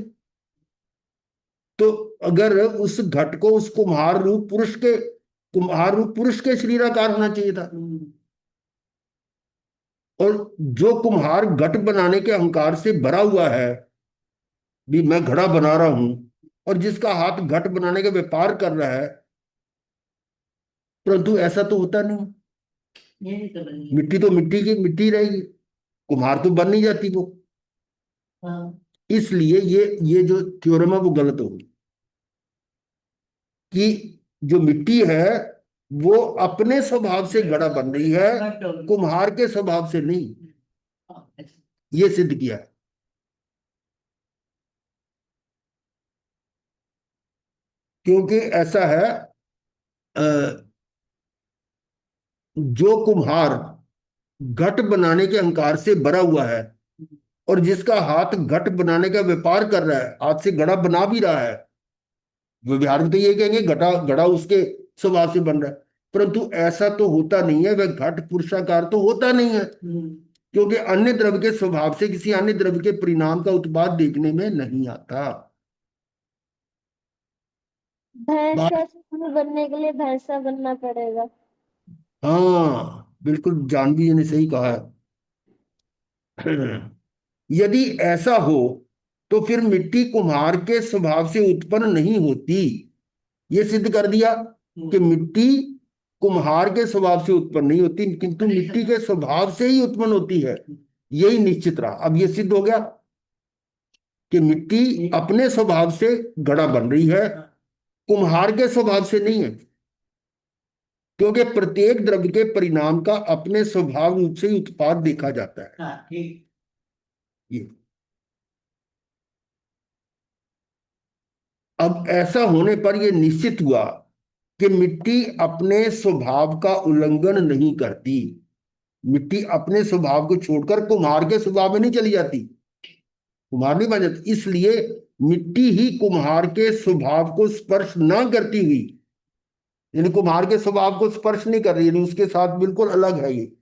तो अगर उस घट को उस कुम्हार रूप पुरुष के शरीराकार होना चाहिए था। और जो कुम्हार घट बनाने के अहंकार से भरा हुआ है, भी मैं घड़ा बना रहा हूं, और जिसका हाथ घट बनाने का व्यापार कर रहा है, परंतु ऐसा तो होता नहीं। ये नहीं तो बनी। मिट्टी तो मिट्टी की मिट्टी रहेगी, कुम्हार तो बन नहीं जाती वो। हाँ, इसलिए ये जो थ्योरम है वो गलत होगी, कि जो मिट्टी है वो अपने स्वभाव से घड़ा बन रही है, घट हो गई। कुम्हार के स्वभाव से नहीं। हाँ, अच्छा। ये सिद्ध किया है। क्योंकि ऐसा है, अ, जो कुम्हार घट बनाने के अहंकार से भरा हुआ है, और जिसका हाथ घट बनाने का व्यापार कर रहा है, हाथ से घड़ा बना भी रहा है, व्यवहार में तो ये कहेंगे घड़ा घड़ा उसके स्वभाव से बन रहा है, परंतु ऐसा तो होता नहीं है, वह घट पुरुषाकार तो होता नहीं है, क्योंकि अन्य द्रव्य के स्वभाव से किसी अन्य द्रव्य के परिणाम का उत्पाद देखने में नहीं आता। भैंस बात, का सूत्र बनने के लिए भैंसा बनना पड़ेगा। हाँ बिल्कुल, जानवी जी ने सही कहा है। यदि ऐसा हो तो फिर मिट्टी कुम्हार के स्वभाव से उत्पन्न नहीं होती। ये सिद्ध कर दिया कि मिट्टी कुम्हार के स्वभाव से उत्पन्न नहीं होती, किंतु मिट्टी के स्वभाव से ही उत्पन्न होती है। यही निश्चित रहा। अब ये सिद्ध हो गया कि मिट्टी अपने स्वभाव से घड़ा बन रही है, कुम्हार के स्वभाव से नहीं है, क्योंकि प्रत्येक द्रव्य के परिणाम का अपने स्वभाव रूप से ही उत्पाद देखा जाता है। हाँ ठीक। ये अब ऐसा होने पर यह निश्चित हुआ कि मिट्टी अपने स्वभाव का उल्लंघन नहीं करती। मिट्टी अपने स्वभाव को छोड़कर कुम्हार के स्वभाव में नहीं चली जाती, कुम्हार नहीं बन जाती। इसलिए मिट्टी ही कुम्हार के स्वभाव को स्पर्श न करती हुई, यानी कुम्हार के स्वभाव को स्पर्श नहीं कर रही, यानी उसके साथ बिल्कुल अलग है ये,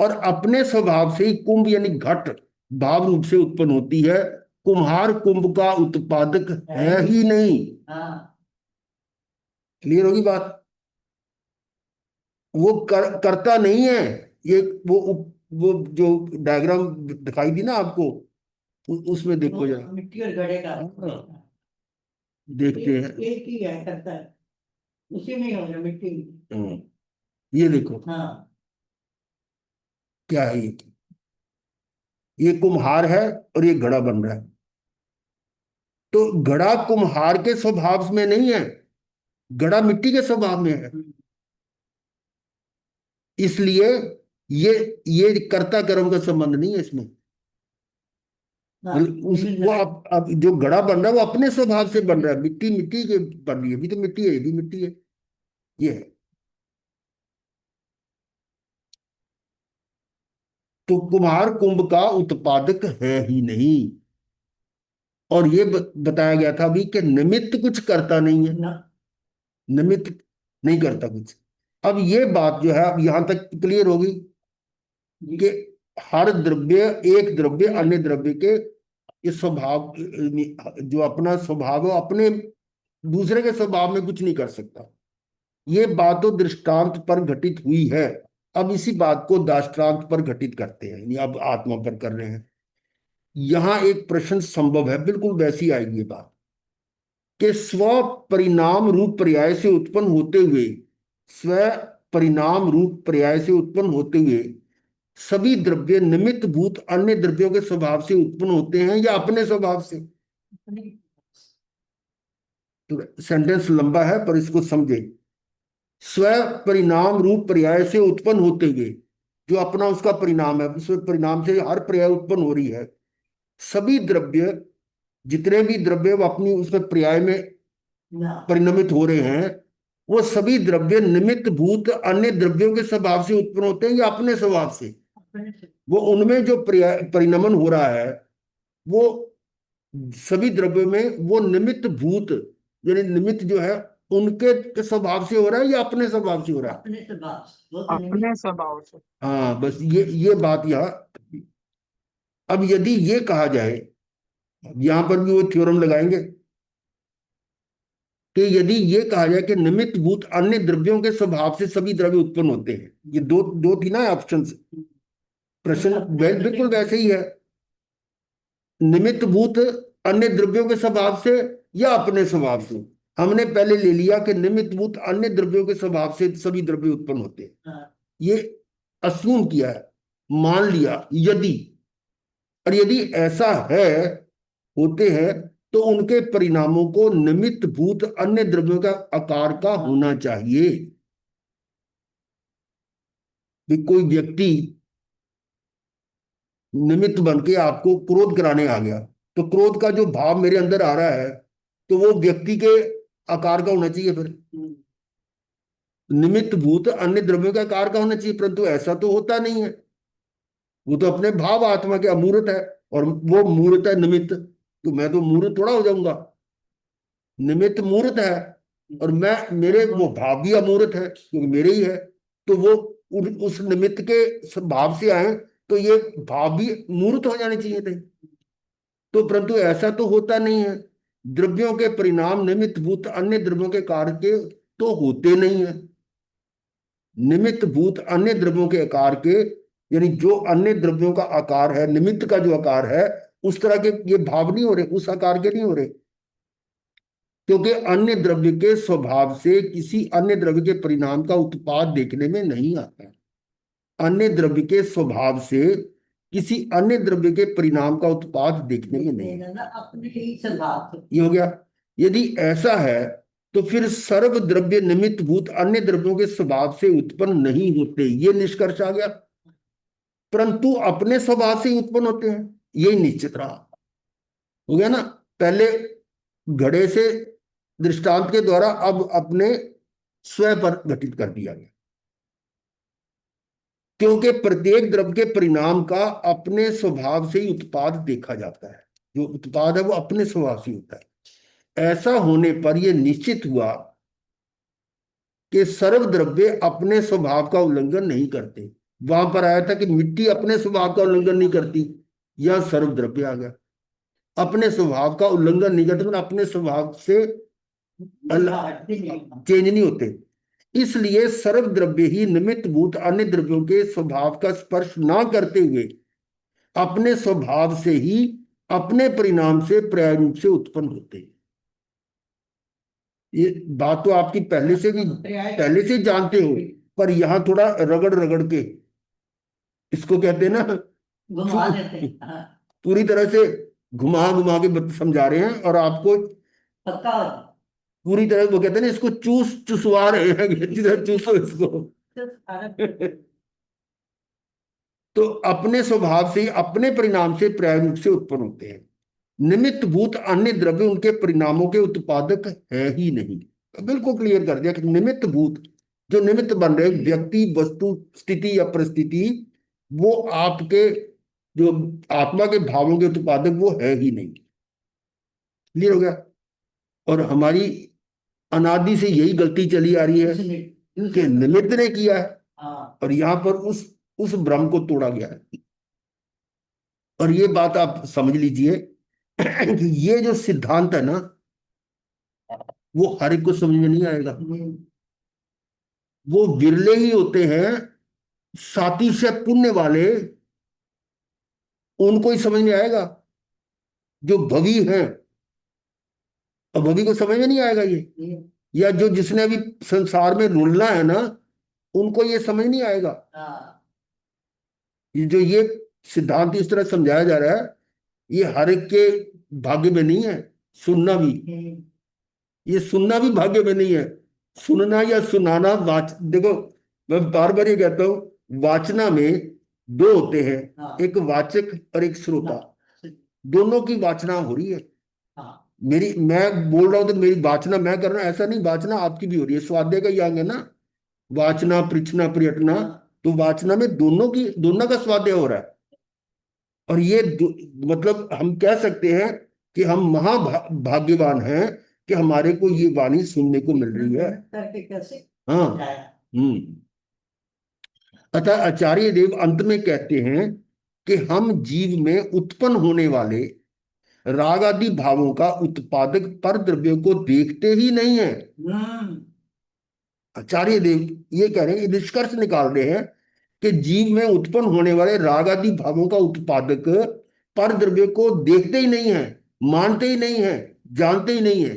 और अपने स्वभाव से ही कुंभ यानी घट भाव रूप से उत्पन्न होती है। कुम्हार कुंभ का उत्पादक है ही नहीं। हाँ क्लियर होगी बात? वो करता नहीं है। ये वो जो डायग्राम दिखाई दी ना आपको, उसमें देखो जरा। मिट्टी और घड़े का हाँ, देखते हैं। एक ही है करता है, उसी में ही हो गया मिट्टी। ये देखो हाँ क्या है ये कुम्हार है और ये घड़ा बन रहा है। तो घड़ा कुम्हार के स्वभाव में नहीं है, घड़ा मिट्टी के स्वभाव में है। इसलिए ये कर्ता कर्म का संबंध नहीं है इसमें। हाँ, वो अब जो घड़ा बन रहा है वो अपने स्वभाव से बन रहा है। मिट्टी मिट्टी के बन रही है, भी तो मिट्टी है, ये भी मिट्टी है, ये है। तो कुम्हार कुंभ का उत्पादक है ही नहीं। और ये बताया गया था अभी कि निमित्त कुछ करता नहीं है, ना निमित्त नहीं करता कुछ। अब ये बात जो है अब यहां तक क्लियर होगी कि हर द्रव्य, एक द्रव्य अन्य द्रव्य के ये स्वभाव, जो अपना स्वभाव है अपने दूसरे के स्वभाव में कुछ नहीं कर सकता। ये बात तो दृष्टांत पर घटित हुई है। अब इसी बात को दाष्टांत पर घटित करते हैं, यानी अब आत्मा पर कर रहे हैं। यहां एक प्रश्न संभव है, बिल्कुल वैसी आएगी ये बात कि स्व परिणाम रूप पर्याय से उत्पन्न होते हुए, स्व परिणाम रूप पर्याय से उत्पन्न होते हुए सभी द्रव्य निमित्त भूत अन्य द्रव्यों के स्वभाव से उत्पन्न होते हैं या अपने स्वभाव से? तो सेंटेंस लंबा है पर इसको समझे। स्व परिणाम रूप पर्याय से उत्पन्न होते हुए, जो अपना उसका परिणाम है, उस परिणाम से हर पर्याय उत्पन्न हो रही है। सभी द्रव्य, जितने भी द्रव्य वो अपनी उसमें पर्याय में परिणमित हो रहे हैं, वो सभी द्रव्य निमित्त भूत अन्य द्रव्यों के स्वभाव से उत्पन्न होते हैं या अपने स्वभाव से? वो उनमें जो परिणमन हो रहा है वो सभी द्रव्यों में वो निमित्त भूत, यानी निमित्त जो है उनके स्वभाव से हो रहा है या अपने स्वभाव से हो रहा है? अपने स्वभाव से, वो तो अपने स्वभाव से। हाँ, बस ये बात यहाँ। अब यदि ये कहा जाए, यहां पर भी वो थ्योरम लगाएंगे कि यदि ये कहा जाए कि निमित्त भूत अन्य द्रव्यों के स्वभाव से सभी द्रव्य उत्पन्न होते हैं, ये दो दो थी ना ऑप्शन, प्रश्न बिल्कुल वैसे ही है। निमित्त भूत अन्य द्रव्यों के स्वभाव से या अपने स्वभाव से? हमने पहले ले लिया कि निमित्त भूत अन्य द्रव्यों के स्वभाव से सभी द्रव्य उत्पन्न होते हैं। हाँ, ये अस्यूम किया है, मान लिया यदि, और यदि ऐसा है, होते हैं, तो उनके परिणामों को निमित्त भूत अन्य द्रव्यों का आकार का होना चाहिए। भी कोई व्यक्ति निमित्त बन के आपको क्रोध कराने आ गया, तो क्रोध का जो भाव मेरे अंदर आ रहा है तो वो व्यक्ति के आकार का होना चाहिए। फिर निमित्त भूत अन्य द्रव्यों का आकार का होना चाहिए, परंतु ऐसा तो होता नहीं है। वो तो अपने भाव आत्मा के अमूर्त है, और वो मूर्त है निमित्त, तो मैं तो मूर्त थोड़ा हो जाऊंगा। निमित्त मूर्त है, और मैं, मेरे वो भाव भी अमूर्त है क्योंकि मेरे ही है। तो वो उस निमित्त के भाव से आए, तो ये भाव भी मूर्त हो जाने चाहिए थे। तो परंतु ऐसा तो होता नहीं है। द्रव्यों के परिणाम निमित्त भूत अन्य द्रव्यों के कार्य के तो होते नहीं है। निमित्त भूत अन्य द्रव्यों के आकार के, यानी जो अन्य द्रव्यों का आकार है, निमित्त का जो आकार है, उस तरह के ये भाव नहीं हो रहे, उस आकार के नहीं हो रहे। क्योंकि अन्य द्रव्य के स्वभाव से किसी अन्य द्रव्य के परिणाम का उत्पाद देखने में नहीं आता। अन्य द्रव्य के स्वभाव से किसी अन्य द्रव्य के परिणाम का उत्पाद देखने में नहीं आता। ना अपने ही स्वभाव से। ये हो गया। यदि ऐसा है तो फिर सर्व द्रव्य निमित्त भूत अन्य द्रव्यों के स्वभाव से उत्पन्न नहीं होते, ये निष्कर्ष आ गया। परंतु अपने स्वभाव से ही उत्पन्न होते हैं, यही निश्चित रहा। हो गया ना। पहले घड़े से दृष्टांत के द्वारा, अब अपने स्वयं पर घटित कर दिया गया। क्योंकि प्रत्येक द्रव्य के परिणाम का अपने स्वभाव से ही उत्पाद देखा जाता है। जो उत्पाद है वो अपने स्वभाव से होता है। ऐसा होने पर यह निश्चित हुआ कि सर्व द्रव्य अपने स्वभाव का उल्लंघन नहीं करते। वहां पर आया था कि मिट्टी अपने स्वभाव का उल्लंघन नहीं करती, यह सर्व द्रव्य आ गया। अपने स्वभाव का उल्लंघन नहीं करते, मतलब अपने स्वभाव से चेंज नहीं होते। इसलिए सर्व द्रव्य ही निमित्त भूत अन्य द्रव्यों के स्वभाव का स्पर्श ना करते हुए अपने स्वभाव से ही अपने परिणाम से पर्याय रूप से उत्पन्न होते हैं। ये बात तो आपकी पहले से जानते हो, पर यहां थोड़ा रगड़ रगड़ के इसको कहते हैं ना, घुमा देते हैं। हाँ, पूरी तरह से घुमा घुमा के समझा रहे हैं, और आपको पक्का हो जाए। पूरी तरह, वो कहते हैं ना, इसको चुसवा रहे हैं कि जिधर चूसो इसको। तो सारा तो अपने स्वभाव से ही अपने परिणाम से पर्याय रूप से उत्पन्न होते हैं। निमित्त भूत अन्य द्रव्य उनके परिणामों के उत्पादक है ही नहीं। तो बिल्कुल क्लियर कर दिया कि निमित्त भूत, जो निमित्त बन रहे व्यक्ति, वस्तु, स्थिति या परिस्थिति, वो आपके जो आत्मा के भावों के उत्पादक वो है ही नहीं। क्लियर हो गया। और हमारी अनादि से यही गलती चली आ रही है कि निमित्त ने किया है, हाँ, और यहां पर उस भ्रम को तोड़ा गया है। और ये बात आप समझ लीजिए कि ये जो सिद्धांत है ना, वो हर एक को समझ में नहीं आएगा। वो विरले ही होते हैं, सातिशय पुण्य वाले, उनको ही समझ में आएगा। जो भवी हैं, और भवी को समझ में नहीं आएगा ये, या जो जिसने अभी संसार में रुलना है ना, उनको ये समझ नहीं आएगा। हाँ, ये जो ये सिद्धांत इस तरह समझाया जा रहा है, ये हर एक के भाग्य में नहीं है। सुनना भी, ये सुनना भी भाग्य में नहीं है। सुनना या सुनाना, देखो, मैं बार बार ये कहता हूं, वाचना में दो होते हैं, हाँ, एक वाचक और एक श्रोता। दोनों की वाचना हो रही है। हाँ, मैं बोल रहा हूं तो मेरी वाचना मैं कर रहा हूं, ऐसा नहीं, वाचना आपकी भी हो रही है। स्वाध्याय का ही अंग है ना, वाचना, पृछना, पर्यटना। तो वाचना में दोनों का स्वाध्याय हो रहा है। और ये मतलब हम कह सकते हैं कि हम महाभाग्यवान हैं कि हमारे को ये वाणी सुनने को मिल रही है। करके कैसे हाँ। समझाया? अतः आचार्य देव अंत में कहते हैं कि हम जीव में उत्पन्न होने वाले राग आदि भावों का उत्पादक पर द्रव्यों को देखते ही नहीं है। आचार्य देव ये कह रहे हैं, निष्कर्ष निकाल रहे हैं कि जीव में उत्पन्न होने वाले राग आदि भावों का उत्पादक पर द्रव्य को देखते ही नहीं है, मानते ही नहीं है, जानते ही नहीं है।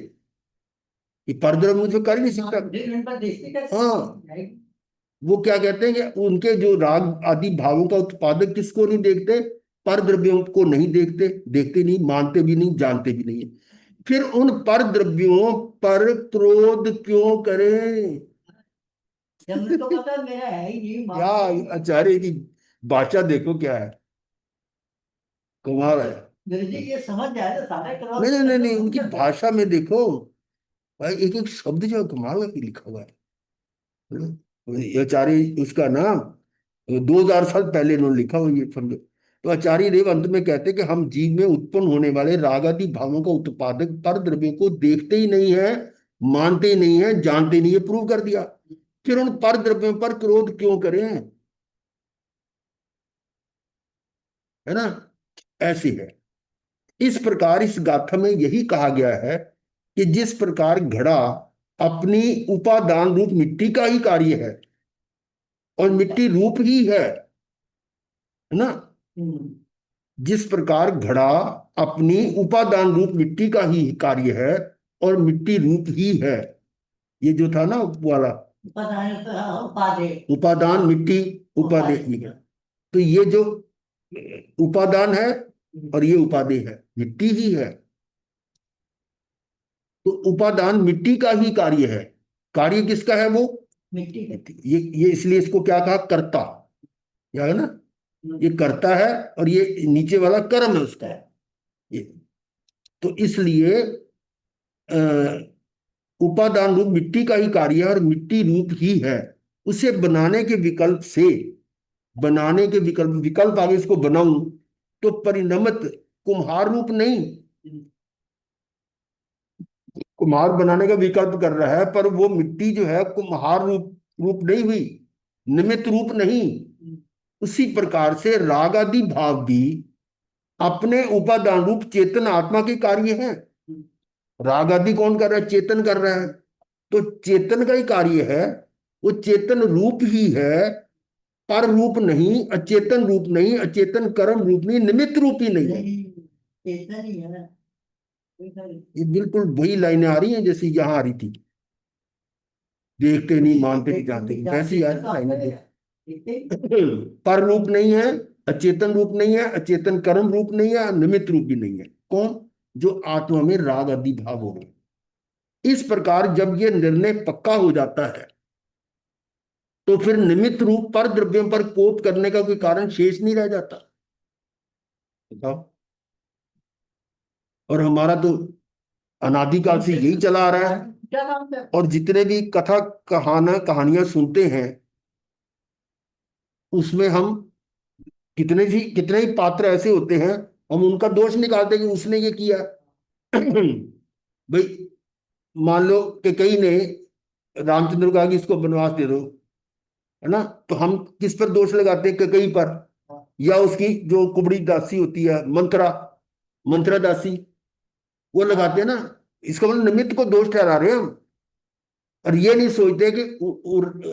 ये पर द्रव्य मुझे कर ही नहीं सकता। हाँ, वो क्या कहते हैं कि उनके जो राग आदि भावों का उत्पादक किसको नहीं देखते, पर द्रव्यों को नहीं देखते, देखते नहीं, मानते भी नहीं, जानते भी नहीं है। फिर उन पर द्रव्यों पर क्रोध क्यों करें? तो पता मेरा है ही नहीं। क्या आचार्य की भाषा देखो क्या है, कमाल है। गुरु जी ये समझ जाए तो सारे करो। नहीं नहीं नहीं, उनकी भाषा में देखो भाई, एक एक शब्द जो है कमाल का लिखा हुआ है। ये आचार्य उसका नाम 2000 साल पहले इन्होंने लिखा हुआ, ये समझो। तो आचार्य देव अंत में कहते कि हम जीव में उत्पन्न होने वाले राग आदि भावों का उत्पादक पर द्रव्यों को देखते ही नहीं है, मानते ही नहीं है, जानते नहीं है, प्रूव कर दिया। फिर उन पर द्रव्यों पर क्रोध क्यों करें, है ना? ऐसी है। इस प्रकार इस गाथा में यही कहा गया है कि जिस प्रकार घड़ा अपनी उपादान रूप मिट्टी का ही कार्य है और मिट्टी रूप ही है ना, जिस प्रकार घड़ा अपनी उपादान रूप मिट्टी का ही कार्य है और मिट्टी रूप ही है, ये जो था ना वाला उपादान मिट्टी उपादेय है, तो ये जो उपादान है और ये उपादेय है, मिट्टी ही है। तो उपादान मिट्टी का ही कार्य है, कार्य किसका है? वो मिट्टी का। ये इसलिए इसको क्या कहा? कर्ता, या है ना, ये कर्ता है और ये नीचे वाला कर्म है उसका, ये। तो इसलिए उपादान रूप मिट्टी का ही कार्य है और मिट्टी रूप ही है। उसे बनाने के विकल्प से, बनाने के विकल्प, विकल्प आगे इसको बनाऊं तो परिणमत कुम्हार रूप नहीं, कुम्हार बनाने का विकल्प कर रहा है, पर वो मिट्टी जो है कुम्हार रूप नहीं हुई, निमित्त रूप नहीं। उसी प्रकार से राग आदि भाव भी अपने उपादान रूप चेतन आत्मा के कार्य है। राग आदि कौन कर रहा है? चेतन कर रहा है। तो चेतन का ही कार्य है, वो चेतन रूप ही है, पर रूप नहीं, अचेतन रूप नहीं, अचेतन कर्म रूप नहीं, निमित्त रूप ही नहीं है। चेतन ही है। ये बिल्कुल वही लाइनें आ रही हैं जैसे यहाँ आ रही थी, देखते नहीं, मानते नहीं, जानते नहीं, वैसी यार लाइनें। पर रूप नहीं है, अचेतन रूप नहीं है, अचेतन कर्म रूप नहीं है, निमित्त रूप भी नहीं है। कौन? जो आत्मा में राग आदि भाव हो गए। इस प्रकार जब ये निर्णय पक्का हो जाता है तो फिर निमित्त रूप पर द्रव्यों पर कोप करने का कोई कारण शेष नहीं रह जाता। बताओ। और हमारा तो अनादिकाल से यही चला आ रहा है। और जितने भी कथा कहानियां सुनते हैं उसमें हम कितने ही पात्र ऐसे होते हैं, हम उनका दोष निकालते हैं कि उसने ये किया। भाई मान लो कि कई ने रामचंद्र को कहा कि इसको वनवास दे दो, है ना, तो हम किस पर दोष लगाते हैं? कई पर, या उसकी जो कुबड़ी दासी होती है, मंत्रा दासी, वो लगाते हैं ना। इसका मतलब निमित्त को दोष ठहरा रहे हैं हम, और ये नहीं सोचते कि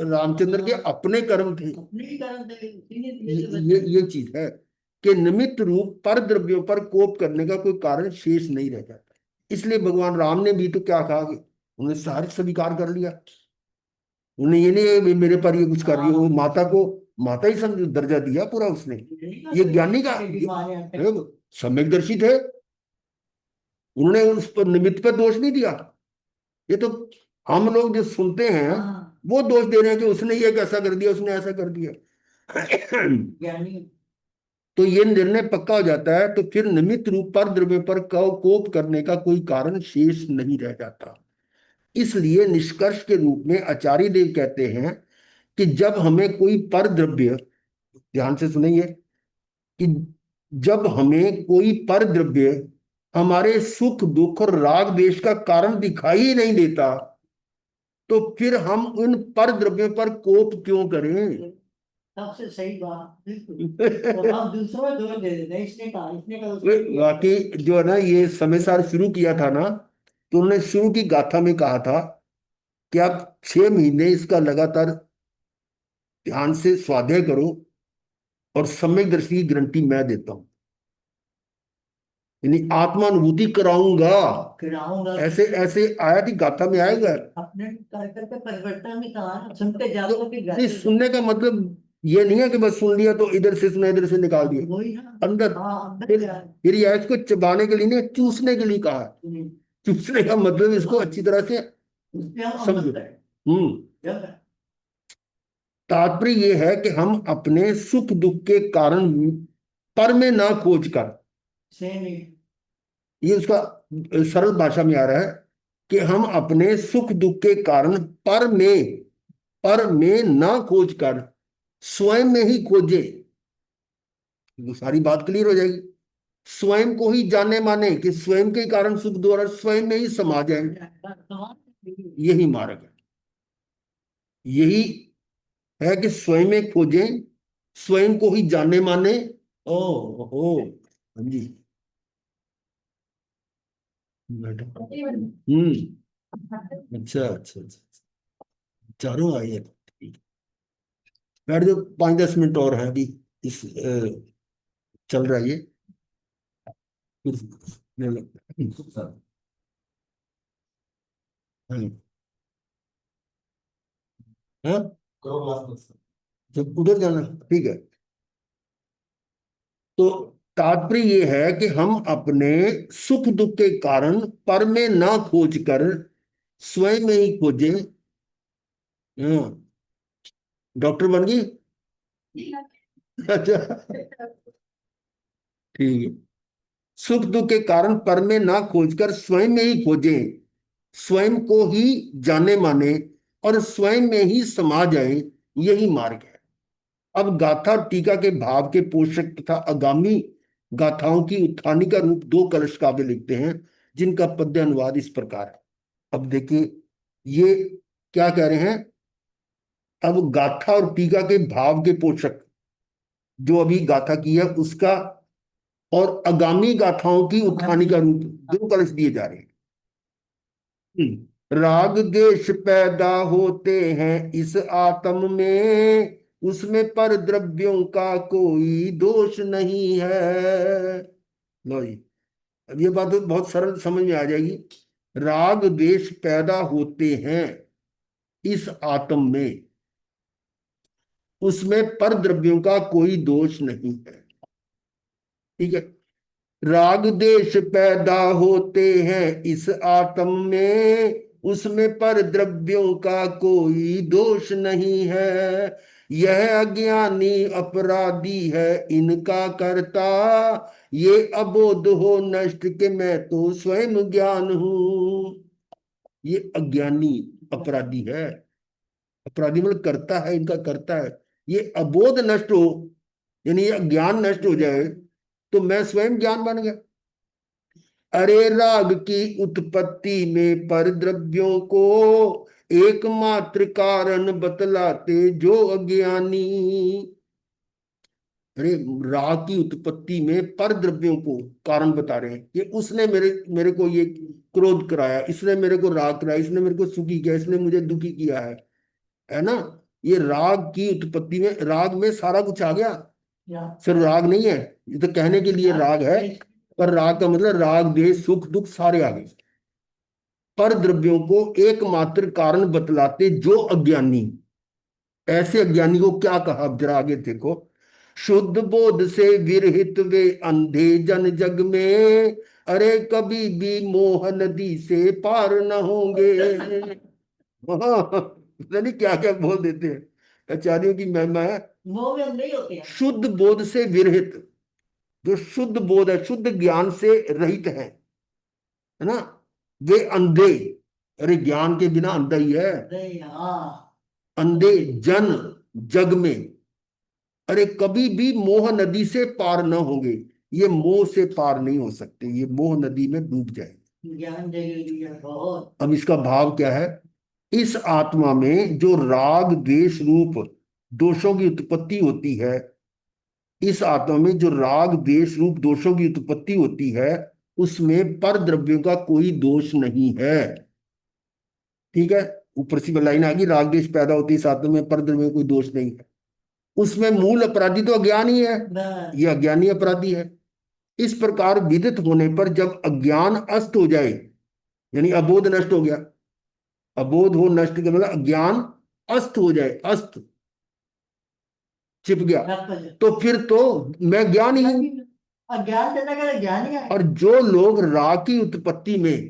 रामचंद्र के अपने कर्म थे। ये चीज है कि निमित्त रूप पर द्रव्यों पर कोप करने का कोई कारण शेष नहीं रह जाता। इसलिए भगवान राम ने भी तो क्या कहा कि उन्हें सारे स्वीकार कर लिया। उन्हें ये नहीं मेरे पर ये कुछ कर रही हो, माता को माता ही समझ दर्जा दिया पूरा उसने। ये ज्ञानी का सम्यकदर्शी थे, उन्होंने उस पर निमित्त पर दोष नहीं दिया। ये तो हम लोग जो सुनते हैं वो दोष दे रहे हैं कि उसने ये कैसा कर दिया, उसने ऐसा कर दिया। तो ये निर्णय पक्का हो जाता है तो फिर निमित्त रूप पर द्रव्य पर कोप करने का कोई कारण शेष नहीं रह जाता। इसलिए निष्कर्ष के रूप में आचार्य देव कहते हैं कि जब हमें कोई पर द्रव्य, ध्यान से सुनिए, कि जब हमें कोई पर द्रव्य हमारे सुख दुख और राग द्वेष का कारण दिखाई ही नहीं देता तो फिर हम उन पर द्रव्यों पर कोप क्यों करें? सबसे सही बात, बिल्कुल। तो हम दूसरों में दोष दे देते हैं, इसने कहा वाकई जो है ना, ये समय सार शुरू किया था ना, तो उन्होंने शुरू की गाथा में कहा था कि आप 6 महीने इसका लगातार ध्यान से स्वाध्याय करो और सम्यक दर्शी की गारंटी मैं देता हूं, यानी आत्मानुभूति कराऊंगा। ऐसे ऐसे आया थी गाथा में, आएगा अपने करके परिवर्तन में कहा, सुनते जाओ नहीं, सुनने का मतलब ये नहीं है कि बस सुन लिया तो इधर से सुना इधर से निकाल दिया, अंदर। फिर यह इसको चबाने के लिए नहीं, चूसने के लिए कहा। चूसने का मतलब इसको अच्छी तरह से समझो। तात्पर्य यह है कि हम अपने सुख दुख के कारण पर में ना खोज कर, ये उसका सरल भाषा में आ रहा है कि हम अपने सुख दुख के कारण पर में ना खोज कर स्वयं में ही खोजे। तो सारी बात क्लियर हो जाएगी। स्वयं को ही जाने माने कि स्वयं के कारण सुख द्वारा स्वयं में ही समा जाए, यही मार्ग है। यही है कि स्वयं में खोजें, स्वयं को ही जाने माने। ओ हो, हाँ जी मैडम। अच्छा अच्छा अच्छा, चारों आई है, ठीक। बैठ जाओ, 5-10 मिनट और है अभी, इस चल रहा है ये, फिर ले लो। हाँ हाँ, जब उधर जाना, ठीक है। तो तात्पर्य ये है कि हम अपने सुख दुख के कारण पर में ना खोज कर स्वयं में ही खोजें। हाँ, डॉक्टर बन गई। अच्छा, ठीक है। सुख दुख के कारण पर में ना खोजकर स्वयं में ही खोजें, स्वयं को ही जाने माने और स्वयं में ही समा जाए, यही मार्ग है। अब गाथा और टीका के भाव के पोषक तथा आगामी गाथाओं की उत्थानी का रूप 2 कलश काव्य लिखते हैं, जिनका पद्य अनुवाद इस प्रकार है। अब देखिए ये क्या कह रहे हैं। अब गाथा और टीका के भाव के पोषक, जो अभी गाथा की है उसका, और आगामी गाथाओं की उत्थानी का रूप 2 कलश दिए जा रहे हैं। राग द्वेष पैदा होते हैं इस आत्म में, उसमें पर द्रव्यों का कोई दोष नहीं है। लो जी, अब ये बात तो बहुत सरल समझ में आ जाएगी। राग द्वेष पैदा होते हैं इस आत्म में, उसमें पर द्रव्यों का कोई दोष नहीं है। ठीक है। राग देश पैदा होते हैं इस आत्म में, उसमें पर द्रव्यों का कोई दोष नहीं है। यह अज्ञानी अपराधी है इनका करता, ये अबोध हो नष्ट के मैं तो स्वयं ज्ञान हूं। ये अज्ञानी अपराधी है, अपराधी मतलब करता है, इनका करता है। ये अबोध नष्ट हो, यानी ये ज्ञान नष्ट हो जाए, तो मैं स्वयं ज्ञान बन गया। अरे राग की उत्पत्ति में पर द्रव्यों को एकमात्र कारण बतलाते जो अज्ञानी। अरे राग की उत्पत्ति में पर द्रव्यों को कारण बता रहे हैं कि उसने मेरे मेरे को ये क्रोध कराया, इसने मेरे को राग कराया, इसने मेरे को सुखी किया, इसने मुझे दुखी किया है ना। ये राग की उत्पत्ति में, राग में सारा कुछ आ गया, सिर्फ राग नहीं है, ये तो कहने के लिए राग है, पर राग का मतलब राग द्वेष सुख दुख सारे आ गए। पर द्रव्यों को एकमात्र कारण बतलाते जो अज्ञानी। ऐसे अज्ञानी को क्या कहा, अब जरा आगे देखो। शुद्ध बोध से विरहित वे अंधे जन जग में, अरे कभी भी मोह नदी से पार न होंगे। हाँ, पता नहीं क्या क्या बोल देते हैं, आचार्यों की महिमा है। वो भी अंधे ही होते हैं। शुद्ध बोध से विरहित, जो शुद्ध बोध है, शुद्ध ज्ञान से रहित है ना, वे अंधे। अरे ज्ञान के बिना अंधा ही है। हाँ, अंधे जन जग में, अरे कभी भी मोह नदी से पार न होंगे। ये मोह से पार नहीं हो सकते, ये मोह नदी में डूब जाए। ज्ञान जरूरी है बहुत। अब इसका भाव क्या है। इस आत्मा में जो राग द्वेष रूप दोषों की उत्पत्ति होती है, इस आत्मा में जो राग द्वेष रूप दोषों की उत्पत्ति होती है, उसमें पर द्रव्यों का कोई दोष नहीं है। ठीक है, ऊपर से लाइन आ गई, राग द्वेष पैदा होती है इस आत्मा में, पर द्रव्यों का कोई दोष नहीं है। उसमें मूल अपराधी तो अज्ञान ही है, ये अज्ञानी अपराधी है। इस प्रकार विदित होने पर जब अज्ञान अस्त हो जाए, यानी अबोध नष्ट हो गया, अबोध हो नष्ट का मतलब अज्ञान अस्त हो जाए, अस्त छिप गया, तो फिर तो मैं ज्ञान ही हूं। अज्ञान से ना ज्ञान ही है। और जो लोग राग की उत्पत्ति में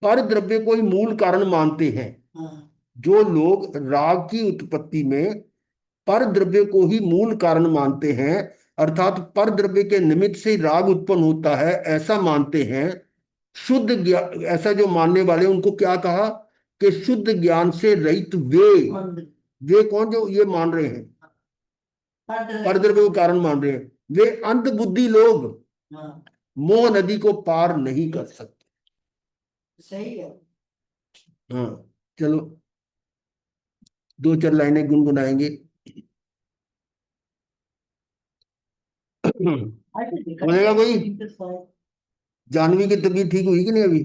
पर द्रव्य को ही मूल कारण मानते हैं, हाँ, जो लोग राग की उत्पत्ति में पर द्रव्य को ही मूल कारण मानते हैं, अर्थात पर द्रव्य के निमित्त से राग उत्पन्न होता है, ऐसा मानते हैं, शुद्ध ज्ञान, ऐसा जो मानने वाले उनको क्या कहा कि शुद्ध ज्ञान से रहित वे। वे कौन, जो ये मान रहे हैं, परद्रव्य को कारण मान रहे हैं। वे अंध बुद्धि लोग हाँ मोह नदी को पार नहीं कर सकते। सही है। हाँ, चलो दो चार लाइनें गुनगुनाएंगे। बोलेगा कोई? जानवी की तबीयत ठीक हुई कि नहीं अभी?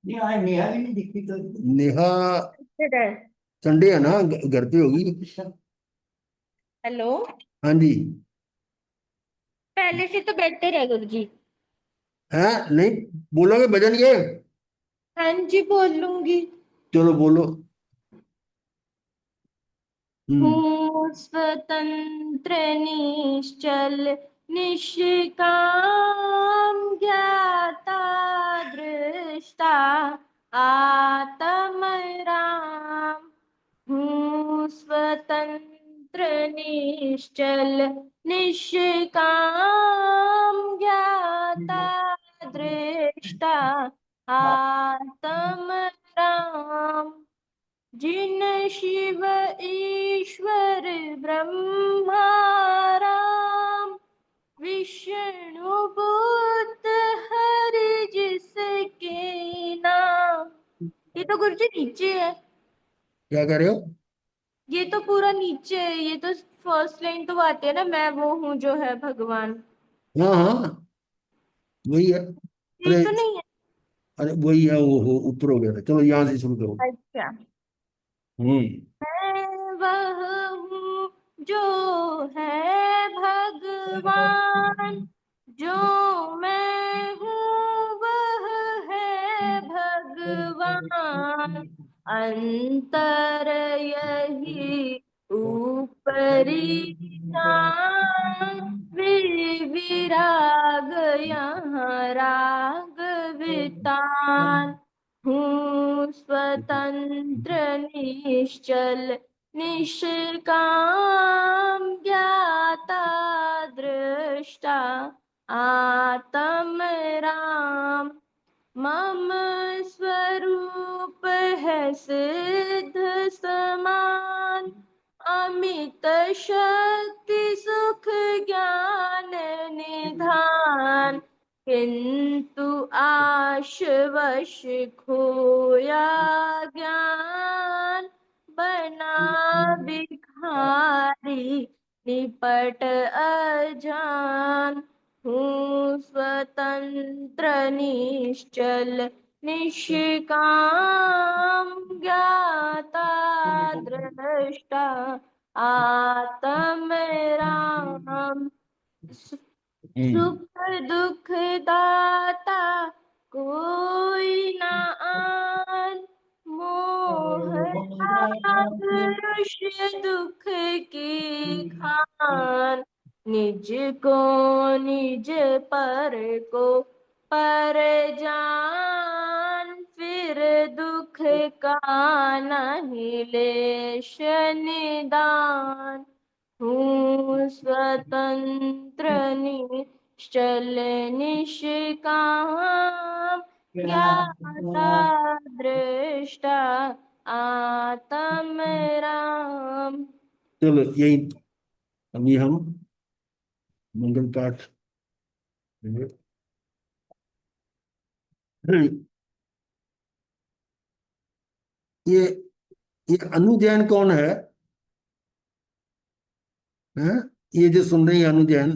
नहीं आज नेहा भी नहीं दिखती तो। नेहा संडे है ना, घर पे होगी। हेलो। हाँ जी। पहले से तो बेटर है गुरुजी। है नहीं? बोलोगे भजन ये? हाँ जी बोल लूंगी। चलो बोलो। हूँ स्वतंत्र निश्चल निष्काम ज्ञाता दृष्टा आत्मराम। हूँ स्वतंत्र निश्चल निष्काम ज्ञाता दृष्टा आत्मराम। जिन शिव ईश्वर ब्रह्मा राम विष्णु बुद्ध हरि जिसके नाम। ये तो गुरुजी नीचे है। क्या कह रहे हो? ये तो पूरा नीचे है। ये तो फर्स्ट लाइन तो आती है ना, मैं वो हूँ जो है भगवान। हाँ हाँ, वही है। ये अरे, तो नहीं है। अरे वही है, वो हो ऊपर हो गया था। चलो यहाँ से शुरू करो। अच्छा। हम्म। मैं वह हूँ जो है भगवान, जो मैं हूँ वह है भगवान। अंतर यही ऊपरी जान, विराग यहाँ राग वितान। हूँ स्वतंत्र निश्चल निष्काम ज्ञाता दृष्टा आत्म राम। मम स्वरूप है सिद्ध समान, अमित शक्ति सुख ज्ञान निधान। किंतु आश वश खोया ज्ञान, बना भिखारी निपट अजान। हूँ स्वतंत्र निश्चल निष्काम ज्ञाता दृष्टा आत्म राम। हम्म। सुख दुख दाता कोई न आन, मोह मनुष्य दुख की खान। निज को निज पर को पर जान, फिर दुख का नहीं लेश निदान। हूँ स्वतंत्र निश्चल निष्काम ज्ञाता दृष्टा आत्म राम। चलो यही, अभी हम मंगल पाठ। ये ये अनु जैन कौन है? हैं? ये जो सुन रही है अनु जैन?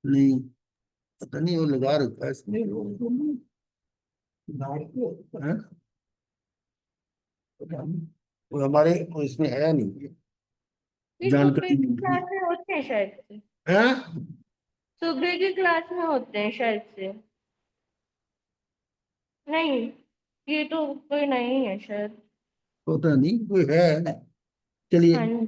नहीं, पता नहीं, वो लगा रखा है इसमें। हैं? पता नहीं। वो हमारे वो इसमें है नहीं, ये सुबह जानकारी की नहीं क्लास थी। में होते हैं शायद से। हैं? सुबह की क्लास में होते हैं शायद से। नहीं, ये तो कोई नहीं है शायद। पता नहीं, कोई है। चलिए। हाँ जी।